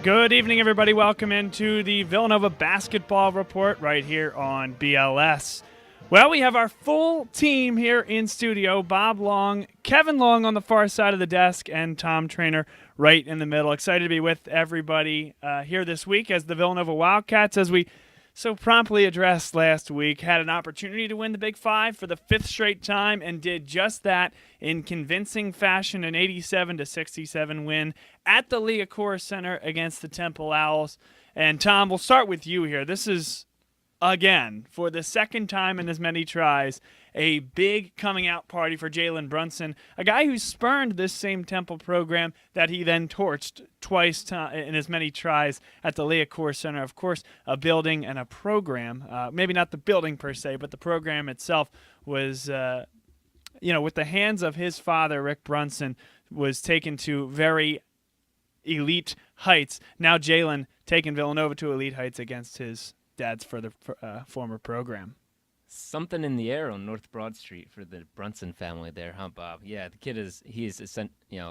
Good evening, everybody. Welcome into the Villanova Basketball Report right here on BLS. Well, we have our full team here in studio. Bob Long, Kevin Long on the far side of the desk, and Tom Trainer right in the middle. Excited to be with everybody here this week as the Villanova Wildcats, as we so promptly addressed last week, had an opportunity to win the Big Five for the fifth straight time and did just that in convincing fashion, an 87-67 win at the Liacouras Center against the Temple Owls. And Tom, we'll start with you here. This is, again, for the second time in as many tries, a big coming out party for Jalen Brunson, a guy who spurned this same Temple program that he then torched twice in as many tries at the Liacouras Center. Of course, a building and a program, maybe not the building per se, but the program itself was, with the hands of his father, Rick Brunson, was taken to very elite heights. Now Jalen taking Villanova to elite heights against his dad's former program. Something in the air on North Broad Street for the Brunson family there, huh, Bob? Yeah, the kid is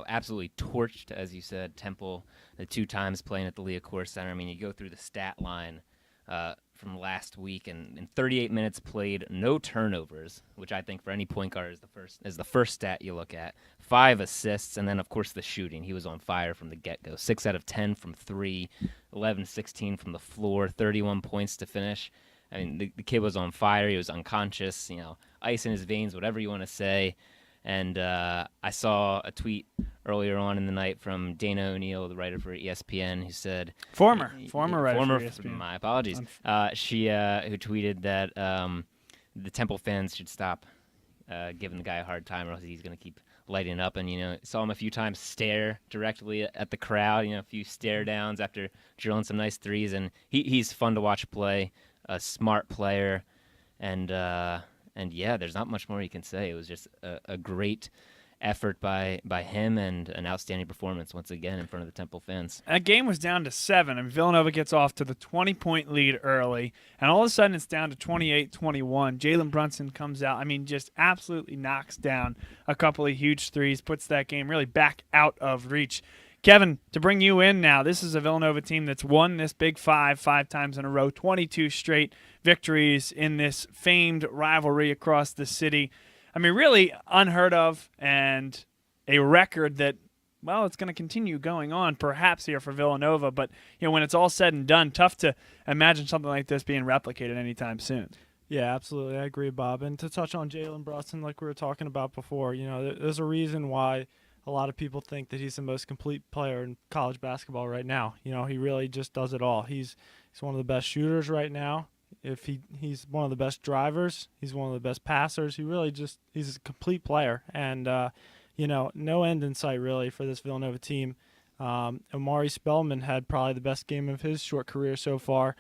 absolutely torched, as you said, Temple, the 2 times playing at the Liacouras Center. I mean, you go through the stat line from last week, and in 38 minutes played, no turnovers, which I think for any point guard is the first stat you look at. 5 assists, and then, of course, the shooting. He was on fire from the get-go. 6 out of 10 from 3, 11-16 from the floor, 31 points to finish. I mean, the kid was on fire. He was unconscious, ice in his veins, whatever you want to say. And I saw a tweet earlier on in the night from Dana O'Neill, the writer for ESPN, who said... Former writer for ESPN. My apologies. She who tweeted that the Temple fans should stop giving the guy a hard time, or else he's going to keep lighting up. And, saw him a few times stare directly at the crowd, a few stare downs after drilling some nice threes. And he's fun to watch play. A smart player, and yeah, there's not much more you can say. It was just a great effort by him and an outstanding performance once again in front of the Temple fans. That game was down to 7, and Villanova gets off to the 20-point lead early, and all of a sudden it's down to 28-21. Jalen Brunson comes out, just absolutely knocks down a couple of huge threes, puts that game really back out of reach. Kevin, to bring you in now, this is a Villanova team that's won this Big Five 5 times in a row, 22 straight victories in this famed rivalry across the city. Really unheard of, and a record that, well, it's going to continue going on perhaps here for Villanova. But, when it's all said and done, tough to imagine something like this being replicated anytime soon. Yeah, absolutely. I agree, Bob. And to touch on Jalen Brunson, like we were talking about before, there's a reason why a lot of people think that he's the most complete player in college basketball right now. He really just does it all. He's one of the best shooters right now. He's one of the best drivers. He's one of the best passers. He's a complete player. And, no end in sight really for this Villanova team. Omari Spellman had probably the best game of his short career so far.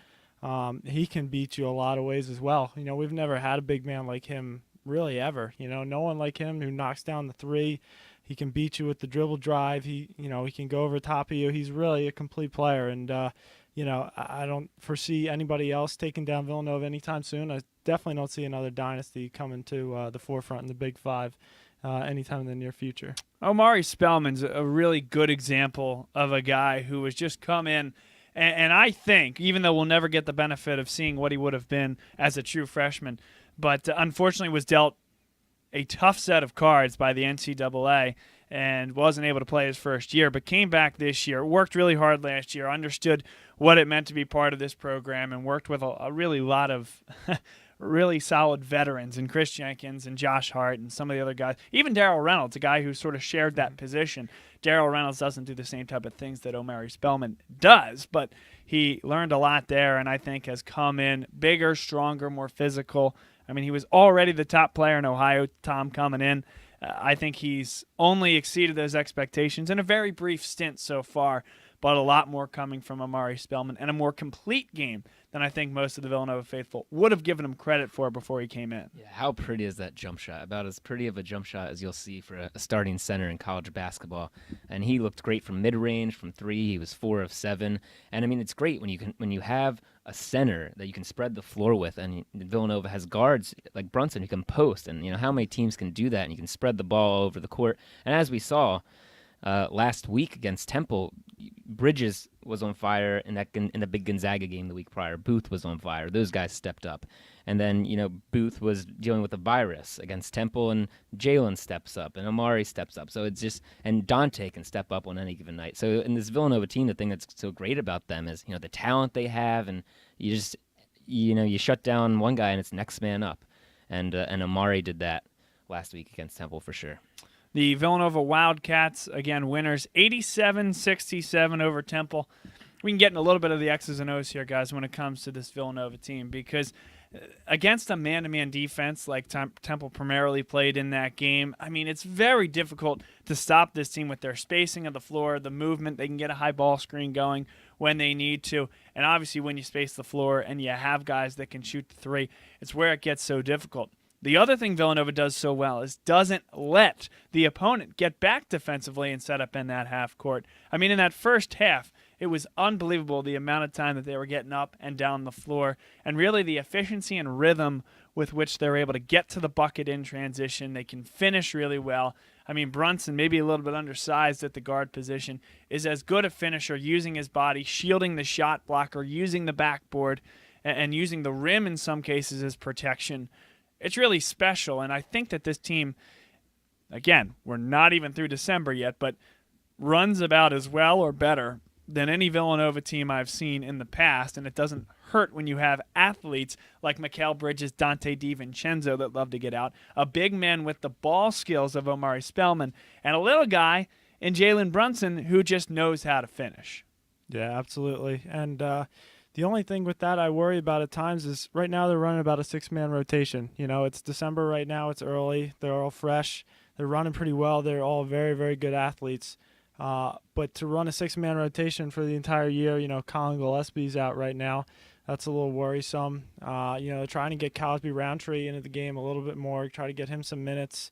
He can beat you a lot of ways as well. We've never had a big man like him really ever. No one like him who knocks down the 3. He can beat you with the dribble drive. He can go over top of you. He's really a complete player, and I don't foresee anybody else taking down Villanova anytime soon. I definitely don't see another dynasty coming to the forefront in the Big Five anytime in the near future. Omari Spellman's a really good example of a guy who has just come in, and I think, even though we'll never get the benefit of seeing what he would have been as a true freshman, but unfortunately was dealt a tough set of cards by the NCAA and wasn't able to play his first year, but came back this year, worked really hard last year, understood what it meant to be part of this program, and worked with a really lot of really solid veterans in Chris Jenkins and Josh Hart and some of the other guys. Even Darrell Reynolds, a guy who sort of shared that position. Darrell Reynolds doesn't do the same type of things that Omari Spellman does, but he learned a lot there and I think has come in bigger, stronger, more physical. He was already the top player in Ohio, Tom, coming in. I think he's only exceeded those expectations in a very brief stint so far, but a lot more coming from Omari Spellman and a more complete game than I think most of the Villanova faithful would have given him credit for before he came in. Yeah, how pretty is that jump shot? About as pretty of a jump shot as you'll see for a starting center in college basketball. And he looked great from mid-range, from 3. He was 4 of 7. And it's great when you have a center that you can spread the floor with, and Villanova has guards like Brunson who can post, and how many teams can do that, and you can spread the ball all over the court. And as we saw, last week against Temple, Bridges was on fire in the big Gonzaga game the week prior. Booth was on fire. Those guys stepped up. And then, Booth was dealing with a virus against Temple, and Jalen steps up, and Amari steps up. So it's just, and Dante can step up on any given night. So in this Villanova team, the thing that's so great about them is, the talent they have, and you just, you shut down one guy and it's next man up. And Amari did that last week against Temple for sure. The Villanova Wildcats, again, winners 87-67 over Temple. We can get in a little bit of the X's and O's here, guys, when it comes to this Villanova team, because against a man-to-man defense like Temple primarily played in that game, I mean, it's very difficult to stop this team with their spacing of the floor, the movement. They can get a high ball screen going when they need to. And obviously when you space the floor and you have guys that can shoot the three, it's where it gets so difficult. The other thing Villanova does so well is doesn't let the opponent get back defensively and set up in that half court. I mean, in that first half, it was unbelievable the amount of time that they were getting up and down the floor, and really the efficiency and rhythm with which they're able to get to the bucket in transition. They can finish really well. I mean, Brunson, maybe a little bit undersized at the guard position, is as good a finisher using his body, shielding the shot blocker, using the backboard, and using the rim in some cases as protection. It's really special, and I think that this team, again, we're not even through December yet, but runs about as well or better than any Villanova team I've seen in the past, and it doesn't hurt when you have athletes like Mikal Bridges, Dante DiVincenzo that love to get out, a big man with the ball skills of Omari Spellman, and a little guy in Jalen Brunson who just knows how to finish. Yeah, absolutely. And the only thing with that I worry about at times is right now they're running about a six-man rotation. It's December right now. It's early. They're all fresh. They're running pretty well. They're all very, very good athletes. But to run a six-man rotation for the entire year, Colin Gillespie's out right now. That's a little worrisome. Trying to get Cosby-Roundtree into the game a little bit more, try to get him some minutes.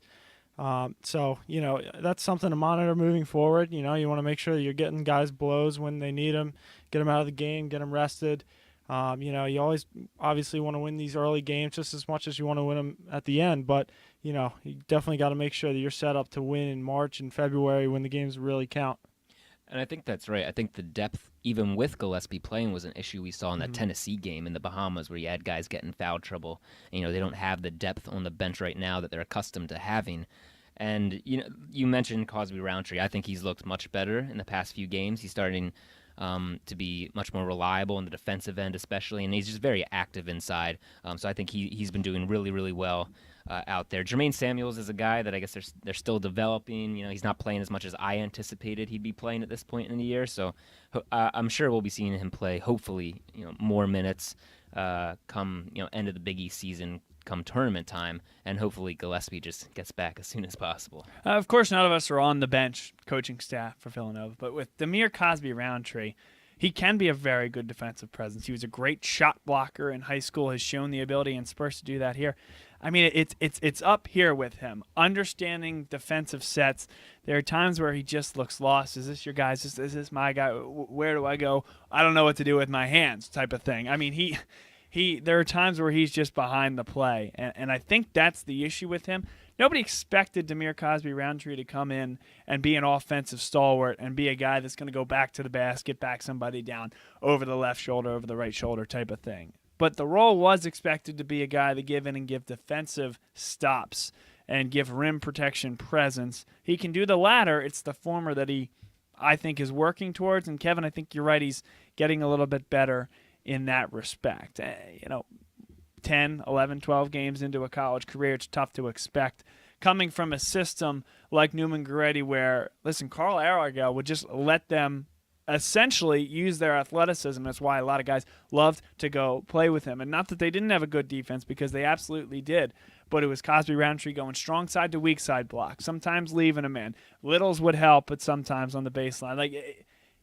So that's something to monitor moving forward. You want to make sure that you're getting guys blows when they need them, get them out of the game, get them rested. You always obviously want to win these early games just as much as you want to win them at the end. But, you definitely got to make sure that you're set up to win in March and February when the games really count. And I think that's right. I think the depth, even with Gillespie playing, was an issue we saw in that Tennessee game in the Bahamas where you had guys get in foul trouble. And, they don't have the depth on the bench right now that they're accustomed to having. And, you mentioned Cosby-Roundtree. I think he's looked much better in the past few games. He's starting to be much more reliable on the defensive end especially, and he's just very active inside. So I think he's been doing really, really well out there. Jermaine Samuels is a guy that I guess they're still developing. He's not playing as much as I anticipated he'd be playing at this point in the year. So I'm sure we'll be seeing him play, hopefully, more minutes come end of the Big East season, come tournament time, and hopefully Gillespie just gets back as soon as possible. Of course, none of us are on the bench coaching staff for Villanova, but with Demir Cosby-Roundtree, he can be a very good defensive presence. He was a great shot blocker in high school, has shown the ability in Spurs to do that here. I mean, it's up here with him. Understanding defensive sets. There are times where he just looks lost. Is this your guy? Is this my guy? Where do I go? I don't know what to do with my hands type of thing. I mean, there are times where he's just behind the play, and I think that's the issue with him. Nobody expected Demir Cosby-Roundtree to come in and be an offensive stalwart and be a guy that's going to go back to the basket, back somebody down over the left shoulder, over the right shoulder type of thing. But the role was expected to be a guy to give in and give defensive stops and give rim protection presence. He can do the latter. It's the former that I think, is working towards. And Kevin, I think you're right. He's getting a little bit better in that respect. 10, 11, 12 games into a college career, it's tough to expect. Coming from a system like Newman Goretti where, listen, Carl Arago would just let them essentially use their athleticism. That's why a lot of guys loved to go play with him. And not that they didn't have a good defense, because they absolutely did. But it was Cosby-Roundtree going strong side to weak side block, sometimes leaving him in. Littles would help, but sometimes on the baseline.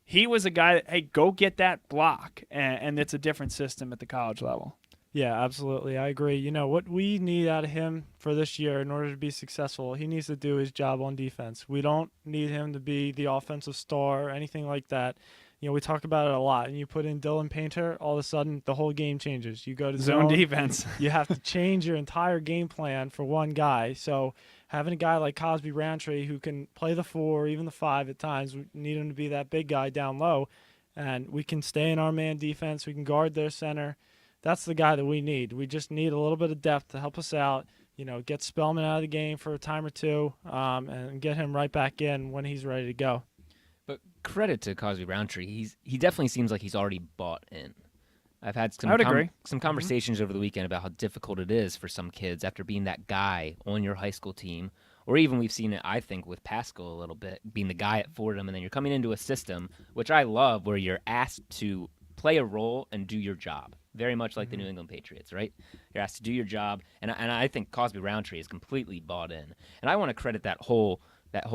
He was a guy that, hey, go get that block. And it's a different system at the college level. Yeah, absolutely. I agree. What we need out of him for this year in order to be successful, he needs to do his job on defense. We don't need him to be the offensive star or anything like that. we talk about it a lot, and you put in Dylan Painter, all of a sudden the whole game changes. You go to Zone defense. You have to change your entire game plan for one guy. So having a guy like Cosby-Roundtree who can play the 4, even the 5 at times, we need him to be that big guy down low, and we can stay in our man defense. We can guard their center. That's the guy that we need. We just need a little bit of depth to help us out. Get Spellman out of the game for a time or two, and get him right back in when he's ready to go. But credit to Cosby-Roundtree, he definitely seems like he's already bought in. I've had I would agree. some conversations over the weekend about how difficult it is for some kids after being that guy on your high school team, or even we've seen it, I think, with Pascal a little bit, being the guy at Fordham, and then you're coming into a system, which I love, where you're asked to play a role and do your job. Very much like the New England Patriots, right? You're asked to do your job, and I think Cosby-Roundtree is completely bought in. And I want to credit that whole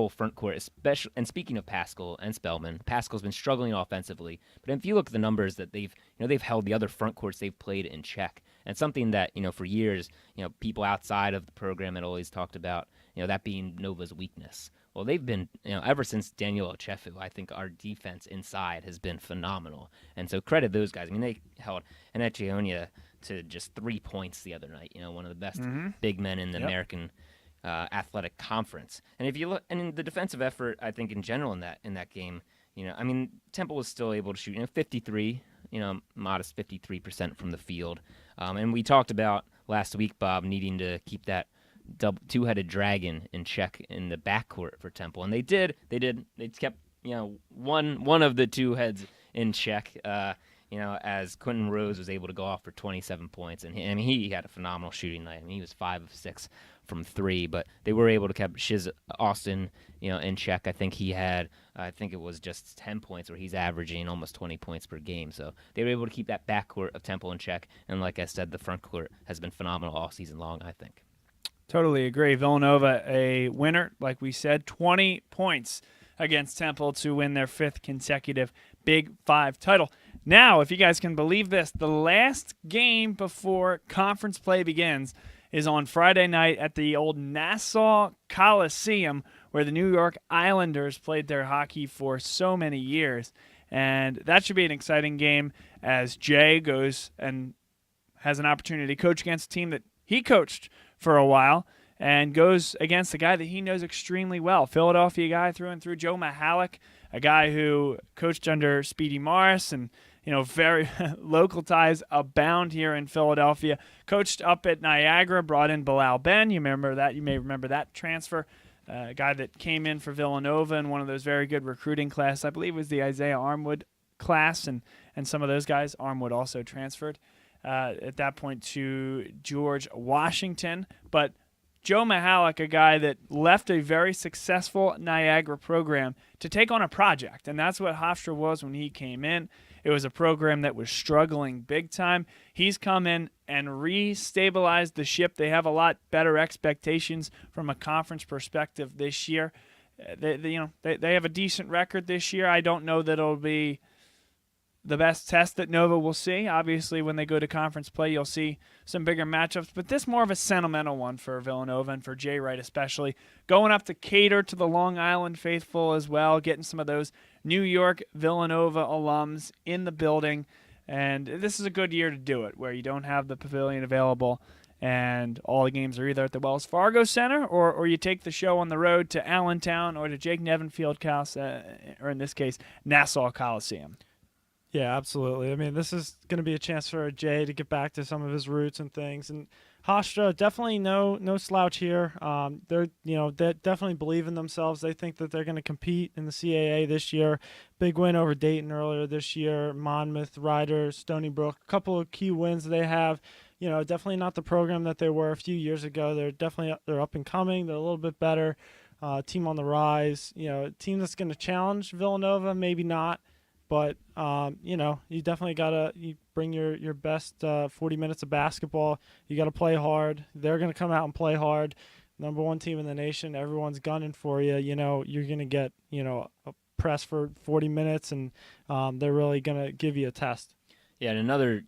front court, especially. And speaking of Pascal and Spellman, Pascal's been struggling offensively, but if you look at the numbers that they've held the other front courts they've played in check, and something that for years people outside of the program had always talked about, that being Nova's weakness. Well, they've been, ever since Daniel Ochefu, I think our defense inside has been phenomenal. And so credit those guys. I mean, they held Enechionia to just 3 points the other night, one of the best big men in the American Athletic Conference. And if you look, and in the defensive effort, I think in general in that game, Temple was still able to shoot, 53, modest 53% from the field. And we talked about last week, Bob, needing to keep that two-headed dragon in check in the backcourt for Temple, and they did. They kept one of the two heads in check. As Quentin Rose was able to go off for 27 points, and he had a phenomenal shooting night. He was 5 of 6 from 3, but they were able to keep Shiz Austin, in check. I think it was just 10 points, where he's averaging almost 20 points per game. So they were able to keep that backcourt of Temple in check, and like I said, the front court has been phenomenal all season long, I think. Totally agree. Villanova, a winner, like we said, 20 points against Temple to win their 5th consecutive Big 5 title. Now, if you guys can believe this, the last game before conference play begins is on Friday night at the old Nassau Coliseum, where the New York Islanders played their hockey for so many years. And that should be an exciting game as Jay goes and has an opportunity to coach against a team that he coached for a while, and goes against a guy that he knows extremely well, Philadelphia guy through and through, Joe Mahalik, a guy who coached under Speedy Morris, and very local ties abound here in Philadelphia. Coached up at Niagara, brought in Bilal Ben. You may remember that transfer, a guy that came in for Villanova in one of those very good recruiting classes. I believe it was the Isaiah Armwood class, and some of those guys. Armwood also transferred at that point to George Washington. But Joe Mahalik, a guy that left a very successful Niagara program to take on a project, and that's what Hofstra was when he came in. It was a program that was struggling big time. He's come in and restabilized the ship. They have a lot better expectations from a conference perspective this year. They have a decent record this year. I don't know that it'll be the best test that Nova will see. Obviously, when they go to conference play, you'll see some bigger matchups, but this more of a sentimental one for Villanova and for Jay Wright especially. Going up to cater to the Long Island faithful as well, getting some of those New York Villanova alums in the building, and this is a good year to do it, where you don't have the pavilion available and all the games are either at the Wells Fargo Center or you take the show on the road to Allentown or to Jake Nevin Fieldhouse, or in this case, Nassau Coliseum. Yeah, absolutely. I mean, this is going to be a chance for Jay to get back to some of his roots and things. And Hofstra, definitely no slouch here. They definitely believe in themselves. They think that they're going to compete in the CAA this year. Big win over Dayton earlier this year. Monmouth, Ryder, Stony Brook, a couple of key wins they have. Definitely not the program that they were a few years ago. They're up and coming. They're a little bit better. Team on the rise. A team that's going to challenge Villanova, maybe not. But, you definitely got to bring your best 40 minutes of basketball. You got to play hard. They're going to come out and play hard. Number 1 team in the nation. Everyone's gunning for you. You're going to get, a press for 40 minutes, and they're really going to give you a test. Yeah, and another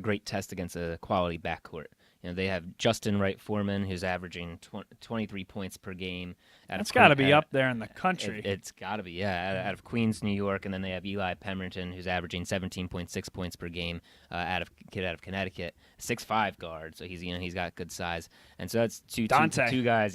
great test against a quality backcourt. They have Justin Wright Foreman, who's averaging 23 points per game. That's got to be up there in the country. It's got to be, yeah, out of Queens, New York. And then they have Eli Pemberton, who's averaging 17.6 points per game, out of Connecticut, 6'5" guard. So he's got good size. And so that's two guys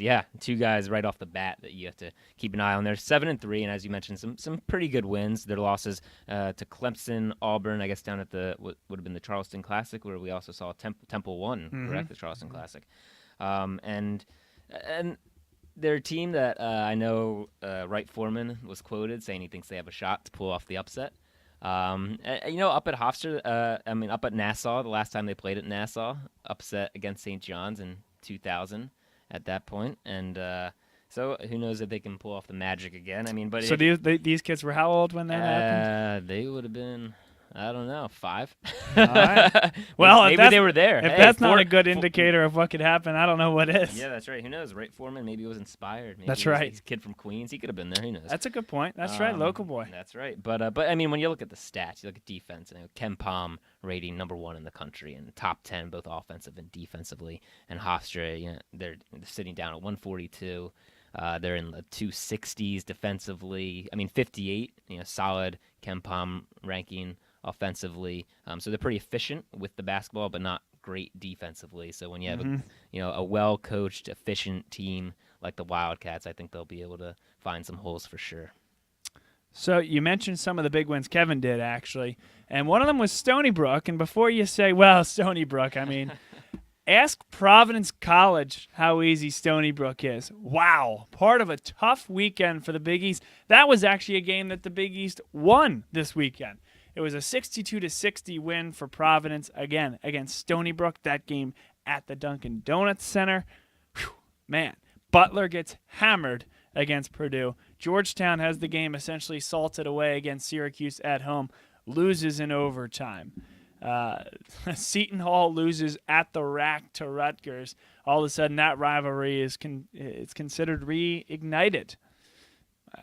right off the bat that you have to keep an eye on. They're 7-3, and as you mentioned, some pretty good wins. Their losses to Clemson, Auburn, I guess down at the what would have been the Charleston Classic, where we also saw Temple won, correct? The Charleston Classic, and their team that I know Wright Foreman was quoted saying he thinks they have a shot to pull off the upset. Up at Hofstra, up at Nassau, the last time they played at Nassau, upset against St. John's in 2000 at that point, and so who knows if they can pull off the magic again. So these kids were how old when that happened? They would have been, I don't know, 5. All right. Well, maybe they were there. If that's not a good indicator of what could happen, I don't know what is. Yeah, that's right. Who knows? Wright Foreman maybe was inspired. Maybe that's right. He's a kid from Queens. He could have been there. Who knows? That's a good point. That's right. Local boy. That's right. But when you look at the stats, you look at defense. Ken Pom rating #1 in the country and top 10 both offensive and defensively. And Hofstra, they're sitting down at 142. They're in the 260s defensively. 58. Solid Ken Pom ranking offensively, so they're pretty efficient with the basketball, but not great defensively. So when you have a well-coached, efficient team like the Wildcats, I think they'll be able to find some holes for sure. So you mentioned some of the big wins Kevin did, actually, and one of them was Stony Brook. And before you say, well, Stony Brook, ask Providence College how easy Stony Brook is. Wow, part of a tough weekend for the Big East. That was actually a game that the Big East won this weekend. It was a 62-60 win for Providence, again, against Stony Brook. That game at the Dunkin' Donuts Center. Whew, man, Butler gets hammered against Purdue. Georgetown has the game essentially salted away against Syracuse at home, loses in overtime. Seton Hall loses at the rack to Rutgers. All of a sudden, that rivalry is it's considered reignited.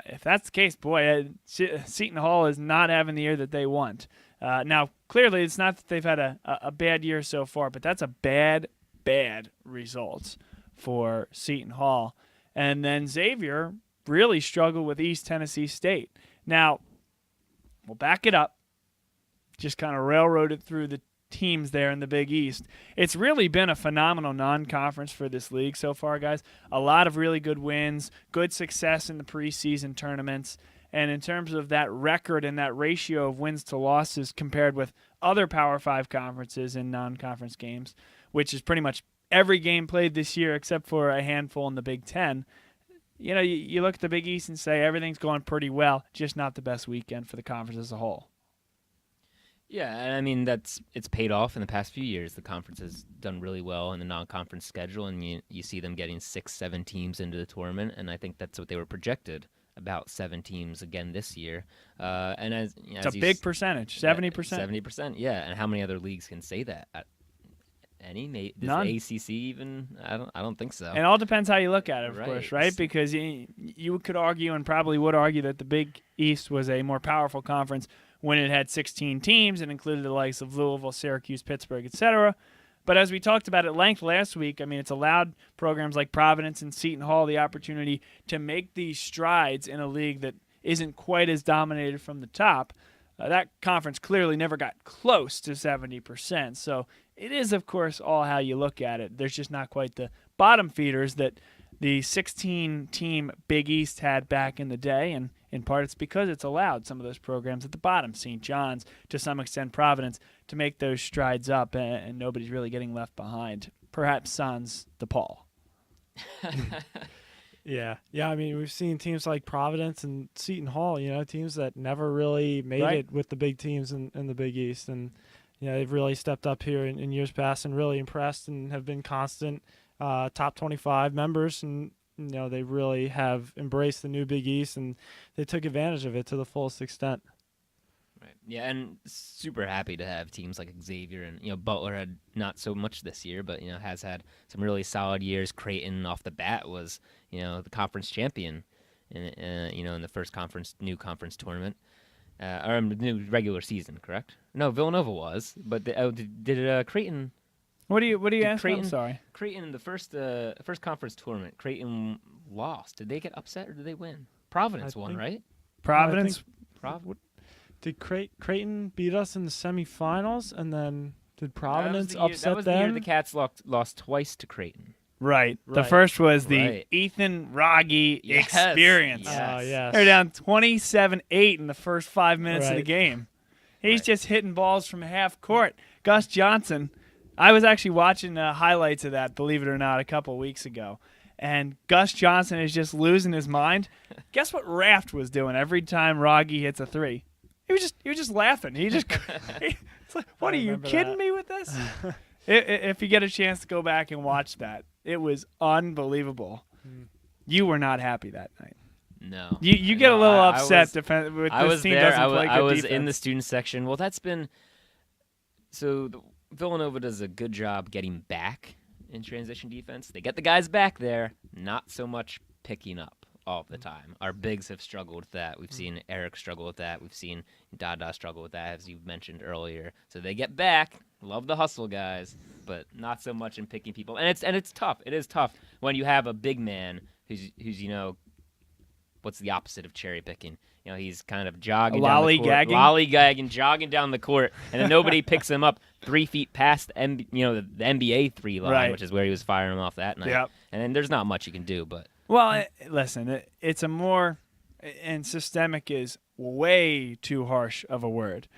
If that's the case, boy, Seton Hall is not having the year that they want. Now, clearly, it's not that they've had a bad year so far, but that's a bad result for Seton Hall. And then Xavier really struggled with East Tennessee State. Now, we'll back it up. Just kind of railroaded through the teams there in the Big East. It's really been a phenomenal non-conference for this league so far, guys. A lot of really good wins, good success in the preseason tournaments, and in terms of that record and that ratio of wins to losses compared with other Power 5 conferences in non-conference games, which is pretty much every game played this year except for a handful in the Big Ten. You look at the Big East and say everything's going pretty well, just not the best weekend for the conference as a whole. Yeah, and it's paid off in the past few years. The conference has done really well in the non-conference schedule, and you see them getting 6-7 teams into the tournament, and I think that's what they were projected, about 7 teams again this year. And it's a big percentage, 70%. 70%, yeah. And how many other leagues can say that? Any? Does None. the ACC even? I don't think so. It all depends how you look at it, of Right. course, right? Because you could argue and probably would argue that the Big East was a more powerful conference when it had 16 teams and included the likes of Louisville, Syracuse, Pittsburgh, etc. But as we talked about at length last week, it's allowed programs like Providence and Seton Hall the opportunity to make these strides in a league that isn't quite as dominated from the top. That conference clearly never got close to 70%. So it is, of course, all how you look at it. There's just not quite the bottom feeders that the 16-team Big East had back in the day, and in part it's because it's allowed some of those programs at the bottom, St. John's, to some extent Providence, to make those strides up, and nobody's really getting left behind. Perhaps sans DePaul. Yeah. We've seen teams like Providence and Seton Hall, teams that never really made it with the big teams in the Big East, and they've really stepped up here in years past and really impressed and have been constant top 25 members, and they really have embraced the new Big East, and they took advantage of it to the fullest extent. Right. Yeah, and super happy to have teams like Xavier and Butler had not so much this year, but has had some really solid years. Creighton off the bat was the conference champion in the first new conference tournament or new regular season, correct? No, Villanova was, but did Creighton? What do you Did ask? I'm Creighton- sorry. Creighton in the first conference tournament, Creighton lost. Did they get upset or did they win? Providence won, think- right? Providence. Did Creighton beat us in the semifinals, and then did Providence that was upset the year them? the Cats lost twice to Creighton. Right. The Right. first was the Right. Ethan Rogge Yes. experience. Yes. Yes. They're down 27-8 in the first 5 minutes of the Right. game. He's Right. just hitting balls from half court. Gus Johnson, I was actually watching highlights of that, believe it or not, a couple weeks ago. And Gus Johnson is just losing his mind. Guess what Raft was doing every time Rogge hits a three? He was just laughing. He just it's like, what I are you remember kidding that. me with this? If you get a chance to go back and watch that, it was unbelievable. You were not happy that night. No. You get a No, little I upset was- with I this was team there. doesn't play good I was defense. in the student section. Well, that's been so. Villanova does a good job getting back in transition defense. They get the guys back there, not so much picking up all the time. Our bigs have struggled with that. We've seen Eric struggle with that. We've seen Dada struggle with that, as you mentioned earlier. So they get back. Love the hustle, guys, but not so much in picking people. And it's tough. It is tough when you have a big man who's what's the opposite of cherry picking? He's kind of jogging down the court, lollygagging, jogging down the court, and then nobody picks him up 3 feet past the NBA 3 line, Right. which is where he was firing him off that night. Yep. And then there's not much you can do, but Well, listen, it's a more, and systemic is way too harsh of a word,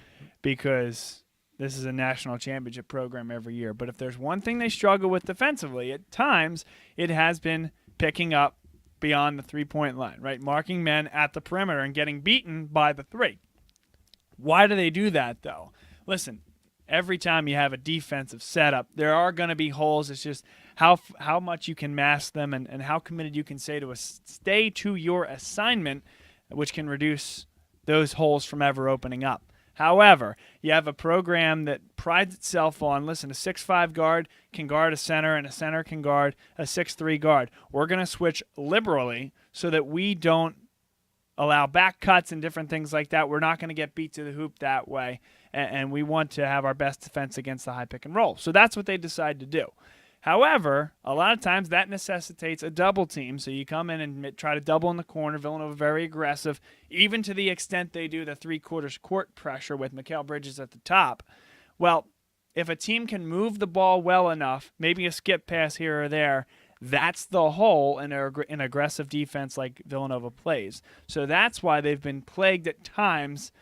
because this is a national championship program every year. But if there's one thing they struggle with defensively, at times it has been picking up beyond the 3-point line, right? Marking men at the perimeter and getting beaten by the three. Why do they do that, though? Listen, every time you have a defensive setup, there are going to be holes. It's just how much you can mask them and how committed you can stay to your assignment, which can reduce those holes from ever opening up. However, you have a program that prides itself on, listen, a 6'5 guard can guard a center, and a center can guard a 6'3 guard. We're going to switch liberally so that we don't allow back cuts and different things like that. We're not going to get beat to the hoop that way, and we want to have our best defense against the high pick and roll. So that's what they decide to do. However, a lot of times that necessitates a double team, so you come in and try to double in the corner. Villanova very aggressive, even to the extent they do the three-quarters court pressure with Mikal Bridges at the top. Well, if a team can move the ball well enough, maybe a skip pass here or there, that's the hole in an aggressive defense like Villanova plays. So that's why they've been plagued at times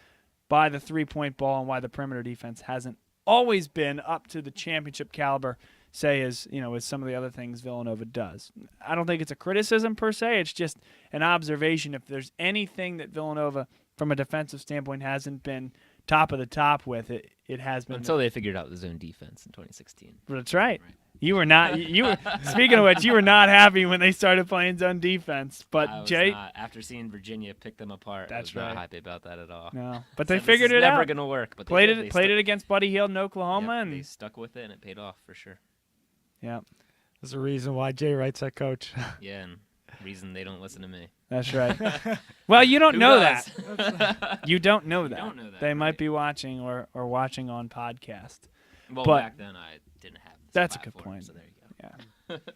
by the three-point ball and why the perimeter defense hasn't always been up to the championship caliber, say, as some of the other things Villanova does. I don't think it's a criticism per se. It's just an observation. If there's anything that Villanova, from a defensive standpoint, hasn't been top of the top with, it has been until they figured out the zone defense in 2016. That's right. You were not. You were speaking of which, you were not happy when they started playing zone defense. But I was Jay, not. After seeing Virginia pick them apart, I was not happy about that at all. no, but they Said, figured this is it never out. gonna work. But Played they it against Buddy Hield in Oklahoma, Yep, and they stuck with it, and it paid off for sure. yeah, There's a reason why Jay wright's that coach. Yeah, and reason they don't listen to me. that's right. Well, you don't Who know does? that. You don't know that. don't know that, They might right. be watching or watching on podcast. Well, But- back then I didn't have this That's a good platform, point. So there you go. Yeah.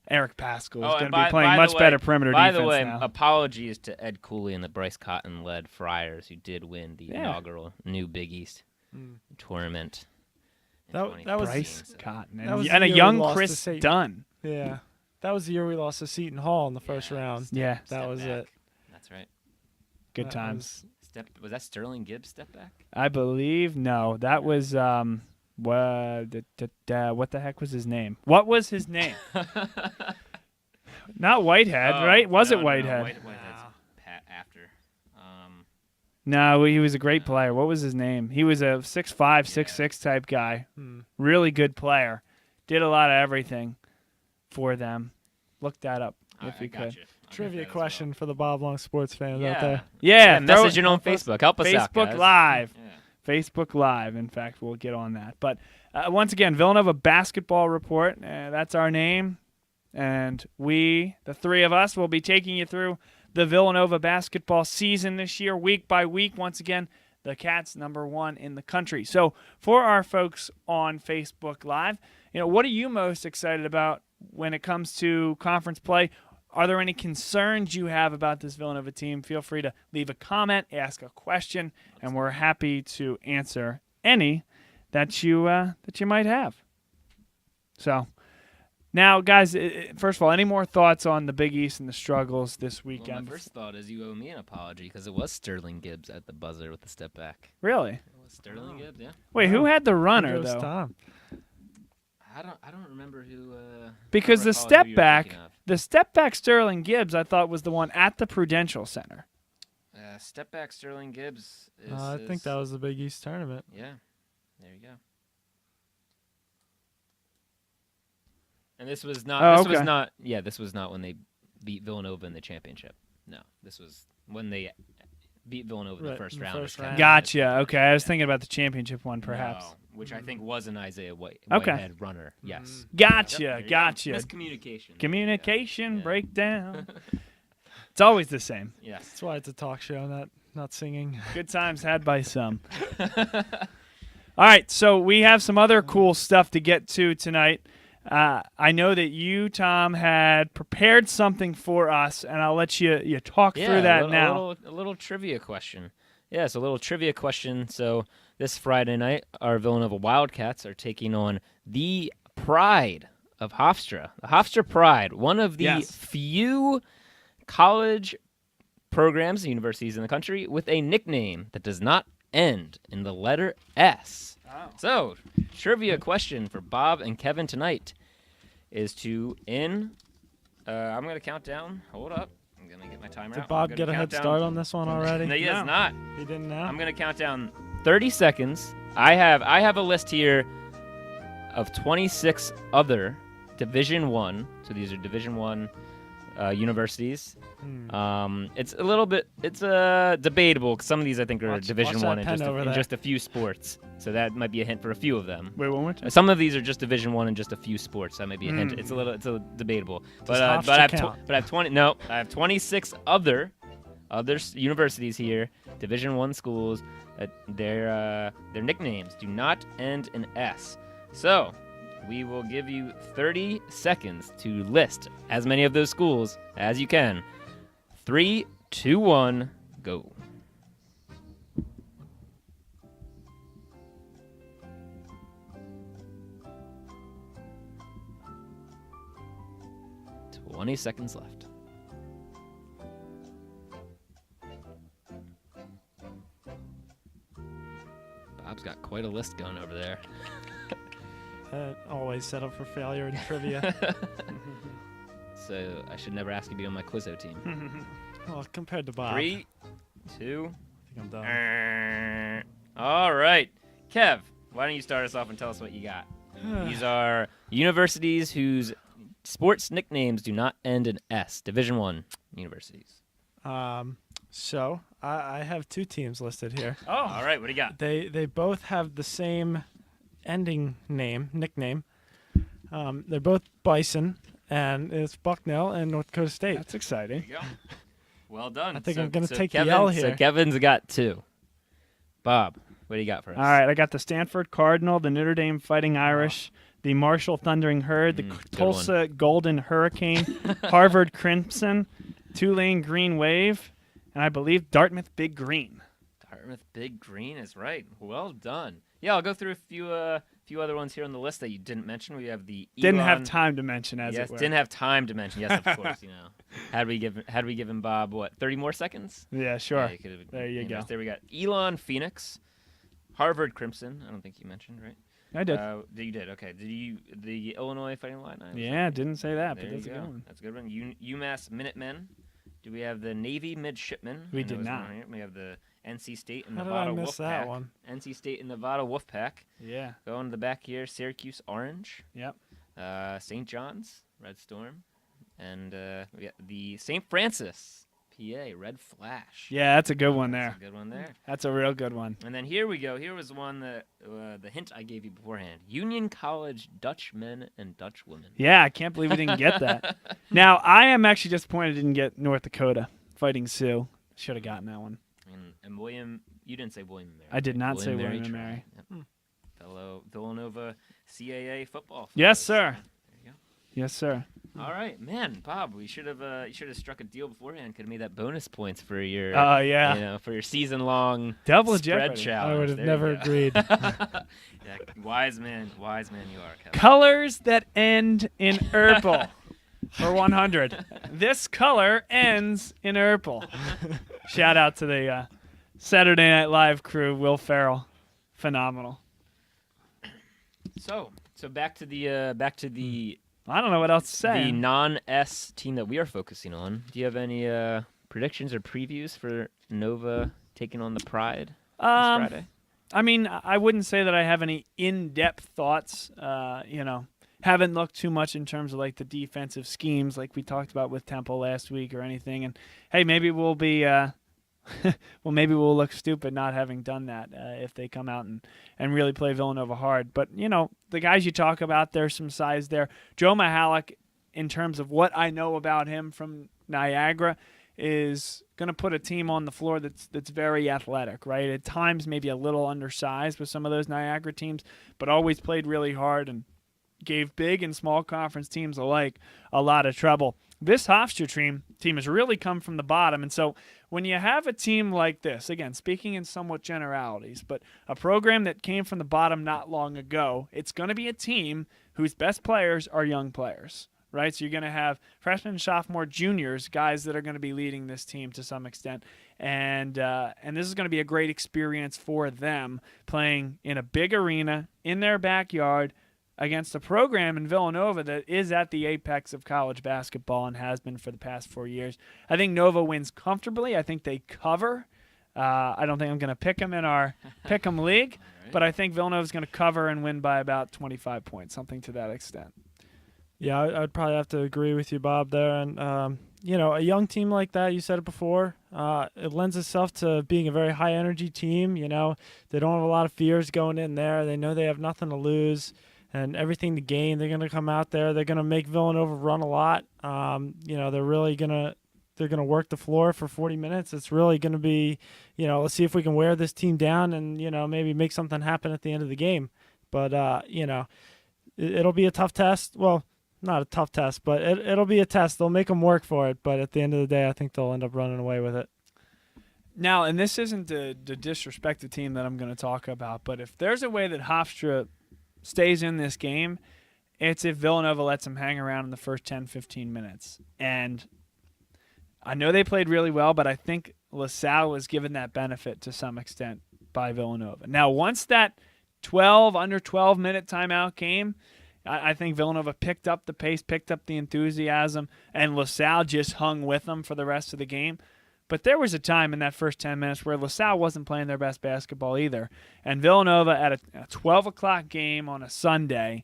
Eric Pascal is Oh, going and to be playing by much the way- better perimeter By defense the way, now. apologies to Ed Cooley and the Bryce Cotton-led Friars, who did win the Yeah. inaugural new Big East tournament. in That- that was- 2015, Bryce so- Cotton that was and a the year we young lost to Chris Satan. Dunn. Yeah. That was the year we lost to Seton Hall in the first Yeah, round. Yeah, That Step was back. it. That's right. good That times. Was that Sterling Gibbs step back? I believe no. That was what the heck was his name? What was his name? Not Whitehead, Oh, right? Was no, it no, Whitehead? Whitehead's after. No, he was a great player. What was his name? He was a 6'5", 6'6" type guy. Really good player. Did a lot of everything for them. Look that up if you could. Trivia question for the Bob Long sports fans out Yeah. there. Yeah, throw message it on Facebook. Help us out, Facebook guys. Live. Yeah. Facebook Live. In fact, we'll get on that. But once again, Villanova Basketball Report. That's our name. And we, the three of us, will be taking you through the Villanova basketball season this year, week by week. Once again, the Cats #1 in the country. So for our folks on Facebook Live, what are you most excited about when it comes to conference play? Are there any concerns you have about this Villanova team? Feel free to leave a comment, ask a question, and we're happy to answer any that you might have. So, now, guys, first of all, any more thoughts on the Big East and the struggles this weekend? Well, my first thought is you owe me an apology because it was Sterling Gibbs at the buzzer with the step back. Really? It was Sterling Gibbs, yeah. Wait, who had the runner, It was though? Tom. I don't remember who. Because I the don't recall step who you were back, thinking of. the step back Sterling Gibbs, I thought was the one at the Prudential Center. Step back Sterling Gibbs. I think that was the Big East tournament. Yeah, there you go. And this was not. Oh, this was okay. not. Yeah, this was not when they beat Villanova in the championship. No, this was when they beat Villanova in the Right, first in the round. first of round. Championship. Gotcha. Okay, I was thinking about the championship one, perhaps. No, which I think was an Isaiah Okay. Whitehead runner. Yes. Gotcha. Yep, there you go. Gotcha. Miscommunication. Communication Yeah. breakdown. It's always the same. Yes. That's why it's a talk show, not singing. Good times had by some. All right, so we have some other cool stuff to get to tonight. I know that you, Tom, had prepared something for us, and I'll let you talk through that now. A little trivia question. Yes, a little trivia question. So this Friday night, our Villanova Wildcats are taking on the Pride of Hofstra. The Hofstra Pride, one of the Yes. few college programs and universities in the country with a nickname that does not end in the letter S. Oh. So, trivia question for Bob and Kevin tonight is I'm going to count down. Hold up. I'm going to get my timer Did out. Bob I'm get gonna a head count down. start on this one already? No, he has not. He didn't know? I'm going to count down 30 seconds. I have a list here of 26 other Division I. So these are Division I universities. It's a little bit debatable because some of these I think are Watch Division that I pen over in there. just a few sports. So that might be a hint for a few of them. Wait, one more time? Some of these are just Division I and just a few sports. That might be a hint. It's a debatable. But I have 20. No, I have 26 other universities here, Division I schools. Their nicknames do not end in S. So we will give you 30 seconds to list as many of those schools as you can. 3, 2, 1, go. Twenty seconds left. Bob's got quite a list going over there. Always set up for failure in trivia. So I should never ask you to be on my Quizzo team. Well, compared to Bob. 3, 2. I think I'm done. All right. Kev, why don't you start us off and tell us what you got? These are universities whose sports nicknames do not end in S. Division I universities. So I have two teams listed here. Oh, All right, what do you got? They both have the same ending nickname. They're both Bison, and it's Bucknell and North Dakota State. that's exciting. There you go. Well done. I think I'm gonna take the Kevin, L So here. Kevin's got 2. Bob, what do you got for us? All right, I got the Stanford Cardinal, the Notre Dame Fighting Irish, the Marshall Thundering Herd, the good Tulsa Golden Hurricane, Harvard Crimson, Tulane Green Wave, and I believe Dartmouth Big Green. Dartmouth Big Green is right. Well done. Yeah, I'll go through a few other ones here on the list that you didn't mention. We have the Didn't have Elon- time to mention, as Yes, it were. didn't have time to mention. Yes, of course. Had we given Bob what 30 more seconds? Yeah, sure. Yeah, you could've- There you go. There we got Elon Phoenix, Harvard Crimson. I don't think you mentioned, right? I did. You did. Okay. Did you the Illinois Fighting Illini? Yeah, didn't say that, There but you that's a go. good one. That's a good one. UMass Minutemen. Do we have the Navy Midshipmen? We I know did there's one not. here. We have the NC State and How did Nevada I miss Wolfpack. that one? NC State and Nevada Wolfpack. Yeah. Going to the back here, Syracuse Orange. Yep. St. John's, Red Storm. And we got the St. Francis, PA, Red Flash. Yeah, that's a good one That's there. a good one there. That's a real good one. And then here we go. Here was one that the hint I gave you beforehand. Union College Dutch Men and Dutch Women. Yeah, I can't believe we didn't get that. Now, I am actually disappointed I didn't get North Dakota Fighting Sioux. Should have gotten that one. And William, you didn't say William and Mary. I did not say William and Tri. Mary. Yep. fellow Villanova CAA football. Yes, fellows. sir. There you go. Yes, sir. All right, man, Bob. You should have struck a deal beforehand. Could have made that bonus points for your, Yeah. for your season-long Double spread jeopardy. challenge. I would have There you never go. agreed. Yeah, wise man you are, Kevin. Colors that end in purple for 100. This color ends in purple. Shout out to the Saturday Night Live crew, Will Ferrell. Phenomenal. So back to the I don't know what else to say. the non-S team that we are focusing on. Do you have any predictions or previews for Nova taking on the Pride this Friday? I mean, I wouldn't say that I have any in-depth thoughts. Haven't looked too much in terms of like the defensive schemes like we talked about with Temple last week or anything. And hey, maybe we'll be maybe we'll look stupid not having done that if they come out and really play Villanova hard. But, the guys you talk about, there's some size there. Joe Mihalik, in terms of what I know about him from Niagara, is going to put a team on the floor that's very athletic, right? At times maybe a little undersized with some of those Niagara teams, but always played really hard and gave big and small conference teams alike a lot of trouble. This Hofstra team has really come from the bottom, and so when you have a team like this, again, speaking in somewhat generalities, but a program that came from the bottom not long ago, it's going to be a team whose best players are young players, right? So you're going to have freshmen, sophomore, juniors, guys that are going to be leading this team to some extent, and this is going to be a great experience for them playing in a big arena in their backyard against a program in Villanova that is at the apex of college basketball and has been for the past 4 years. I think Nova wins comfortably. I think they cover. I don't think I'm going to pick them in our pick 'em league, Right. but I think Villanova's going to cover and win by about 25 points, something to that extent. Yeah, I'd probably have to agree with you, Bob, there. And, a young team like that, you said it before, it lends itself to being a very high-energy team. They don't have a lot of fears going in there. They know they have nothing to lose and everything to gain. They're going to come out there. They're going to make Villanova run a lot. They're really going to work the floor for 40 minutes. It's really going to be, let's see if we can wear this team down and, maybe make something happen at the end of the game. But, it'll be a tough test. Well, not a tough test, but it'll be a test. They'll make them work for it. But at the end of the day, I think they'll end up running away with it. Now, and this isn't the disrespect the team that I'm going to talk about, but if there's a way that Hofstra stays in this game, it's if Villanova lets them hang around in the first 10, 15 minutes. And I know they played really well, but I think LaSalle was given that benefit to some extent by Villanova. Now, once that under 12-minute timeout came, I think Villanova picked up the pace, picked up the enthusiasm, and LaSalle just hung with them for the rest of the game. But there was a time in that first 10 minutes where LaSalle wasn't playing their best basketball either. And Villanova at a 12 o'clock game on a Sunday,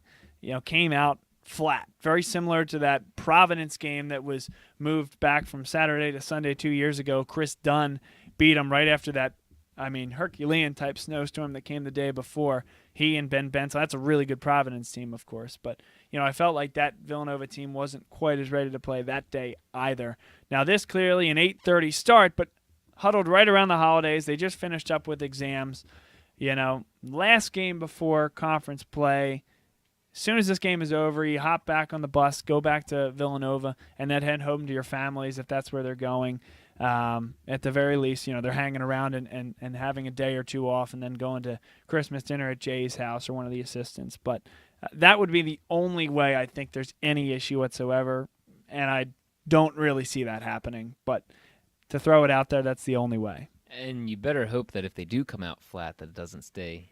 came out flat. Very similar to that Providence game that was moved back from Saturday to Sunday 2 years ago. Chris Dunn beat them right after that, Herculean-type snowstorm that came the day before. He and Ben Benson. That's a really good Providence team, of course. But, I felt like that Villanova team wasn't quite as ready to play that day either. Now, this clearly an 8:30 start, but huddled right around the holidays. They just finished up with exams. Last game before conference play. As soon as this game is over, you hop back on the bus, go back to Villanova, and then head home to your families if that's where they're going. At the very least, they're hanging around and having a day or two off and then going to Christmas dinner at Jay's house or one of the assistants. But that would be the only way I think there's any issue whatsoever, and I don't really see that happening. But to throw it out there, that's the only way. And you better hope that if they do come out flat, that it doesn't stay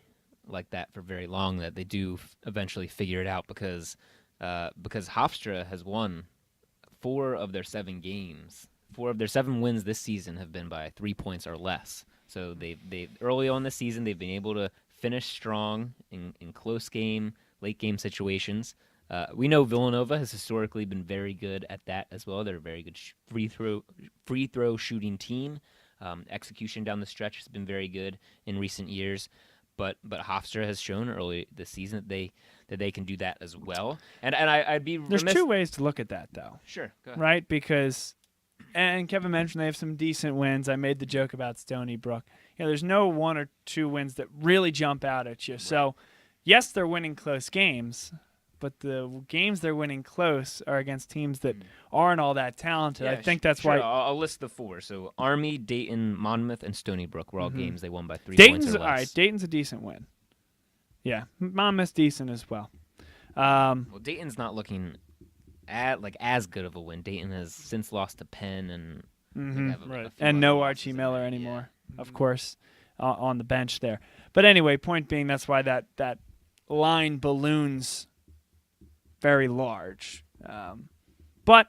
like that for very long, that they do eventually figure it out, because Hofstra has won 4 of their 7 games. 4 of their 7 wins this season have been by 3 points or less. So they early on this season, they've been able to finish strong in close game, late game situations. We know Villanova has historically been very good at that as well. They're a very good free throw shooting team. Execution down the stretch has been very good in recent years. But Hofstra has shown early this season that they can do that as well. And I'd be There's remiss. 2 ways to look at that, though. Sure, go ahead. Right? Because, and Kevin mentioned they have some decent wins. I made the joke about Stony Brook. There's no 1 or 2 wins that really jump out at you. Right. So, yes, they're winning close games, but the games they're winning close are against teams that aren't all that talented. Yeah, I think that's sure. why I'll list the 4. So Army, Dayton, Monmouth, and Stony Brook were all games they won by 3 Dayton's points or all right. less. Dayton's a decent win. Yeah, Monmouth's decent as well. Well, Dayton's not looking as good of a win. Dayton has since lost to Penn and they have a few And other no losses Archie in Miller there. anymore, of course, on the bench there. But anyway, point being, that's why that line balloons very large. But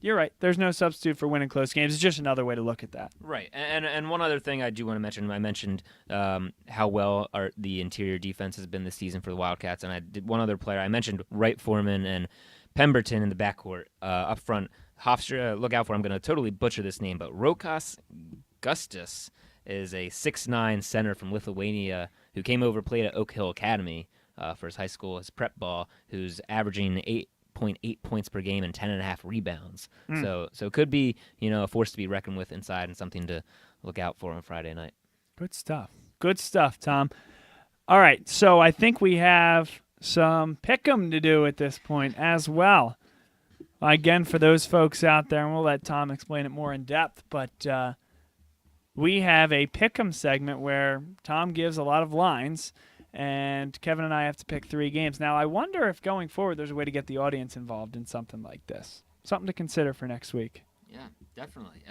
you're right. There's no substitute for winning close games. It's just another way to look at that. Right, and one other thing I do want to mention. I mentioned how well the interior defense has been this season for the Wildcats, and I did one other player. I mentioned Wright Foreman and Pemberton in the backcourt. Up front, Hofstra, look out for, I'm going to totally butcher this name, but Rokas Gustis is a 6'9" center from Lithuania who came over, played at Oak Hill Academy for his high school, his prep ball, who's averaging 8.8 points per game and 10.5 rebounds. So it could be, a force to be reckoned with inside and something to look out for on Friday night. Good stuff. Good stuff, Tom. All right, so I think we have some pick'em to do at this point as well. Again, for those folks out there, and we'll let Tom explain it more in depth, but we have a pick'em segment where Tom gives a lot of lines, and Kevin and I have to pick 3 games. Now, I wonder if going forward there's a way to get the audience involved in something like this. Something to consider for next week. Yeah, definitely.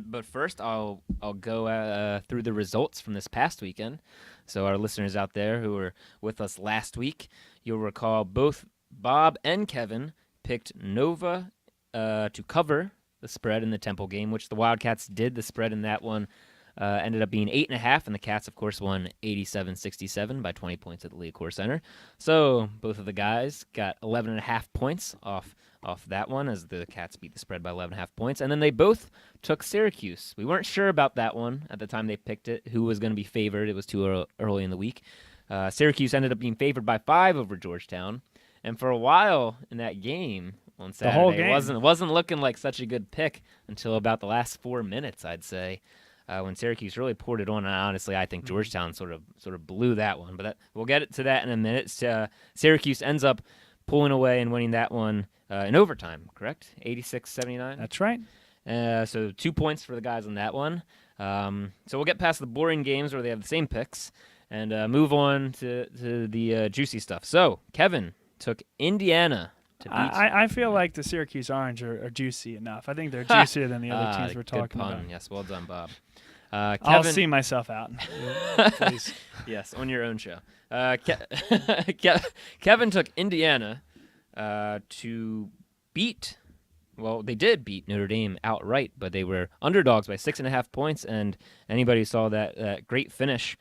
But first, I'll go through the results from this past weekend. So our listeners out there who were with us last week, you'll recall both Bob and Kevin picked Nova to cover the spread in the Temple game, which the Wildcats did. The spread in that one ended up being 8.5, and the Cats, of course, won 87-67 by 20 points at the Liacouras Center. So both of the guys got 11.5 points off that one as the Cats beat the spread by 11.5 points. And then they both took Syracuse. We weren't sure about that one at the time they picked it, who was going to be favored. It was too early in the week. Syracuse ended up being favored by 5 over Georgetown. And for a while in that game on Saturday, the whole game. It wasn't looking like such a good pick until about the last 4 minutes, I'd say, when Syracuse really poured it on. And honestly, I think Georgetown sort of blew that one. But we'll get to that in a minute. Syracuse ends up pulling away and winning that one in overtime, correct? 86-79? That's right. So 2 points for the guys on that one. So we'll get past the boring games where they have the same picks and move on to the juicy stuff. So Kevin took Indiana to beat. I feel like the Syracuse Orange are juicy enough. I think they're juicier than the other teams we're talking good pun. about. Yes, well done, Bob. I'll see myself out. Please. Yes, on your own show. Kevin took Indiana to beat. Well, they did beat Notre Dame outright, but they were underdogs by 6.5 points. And anybody who saw that great finish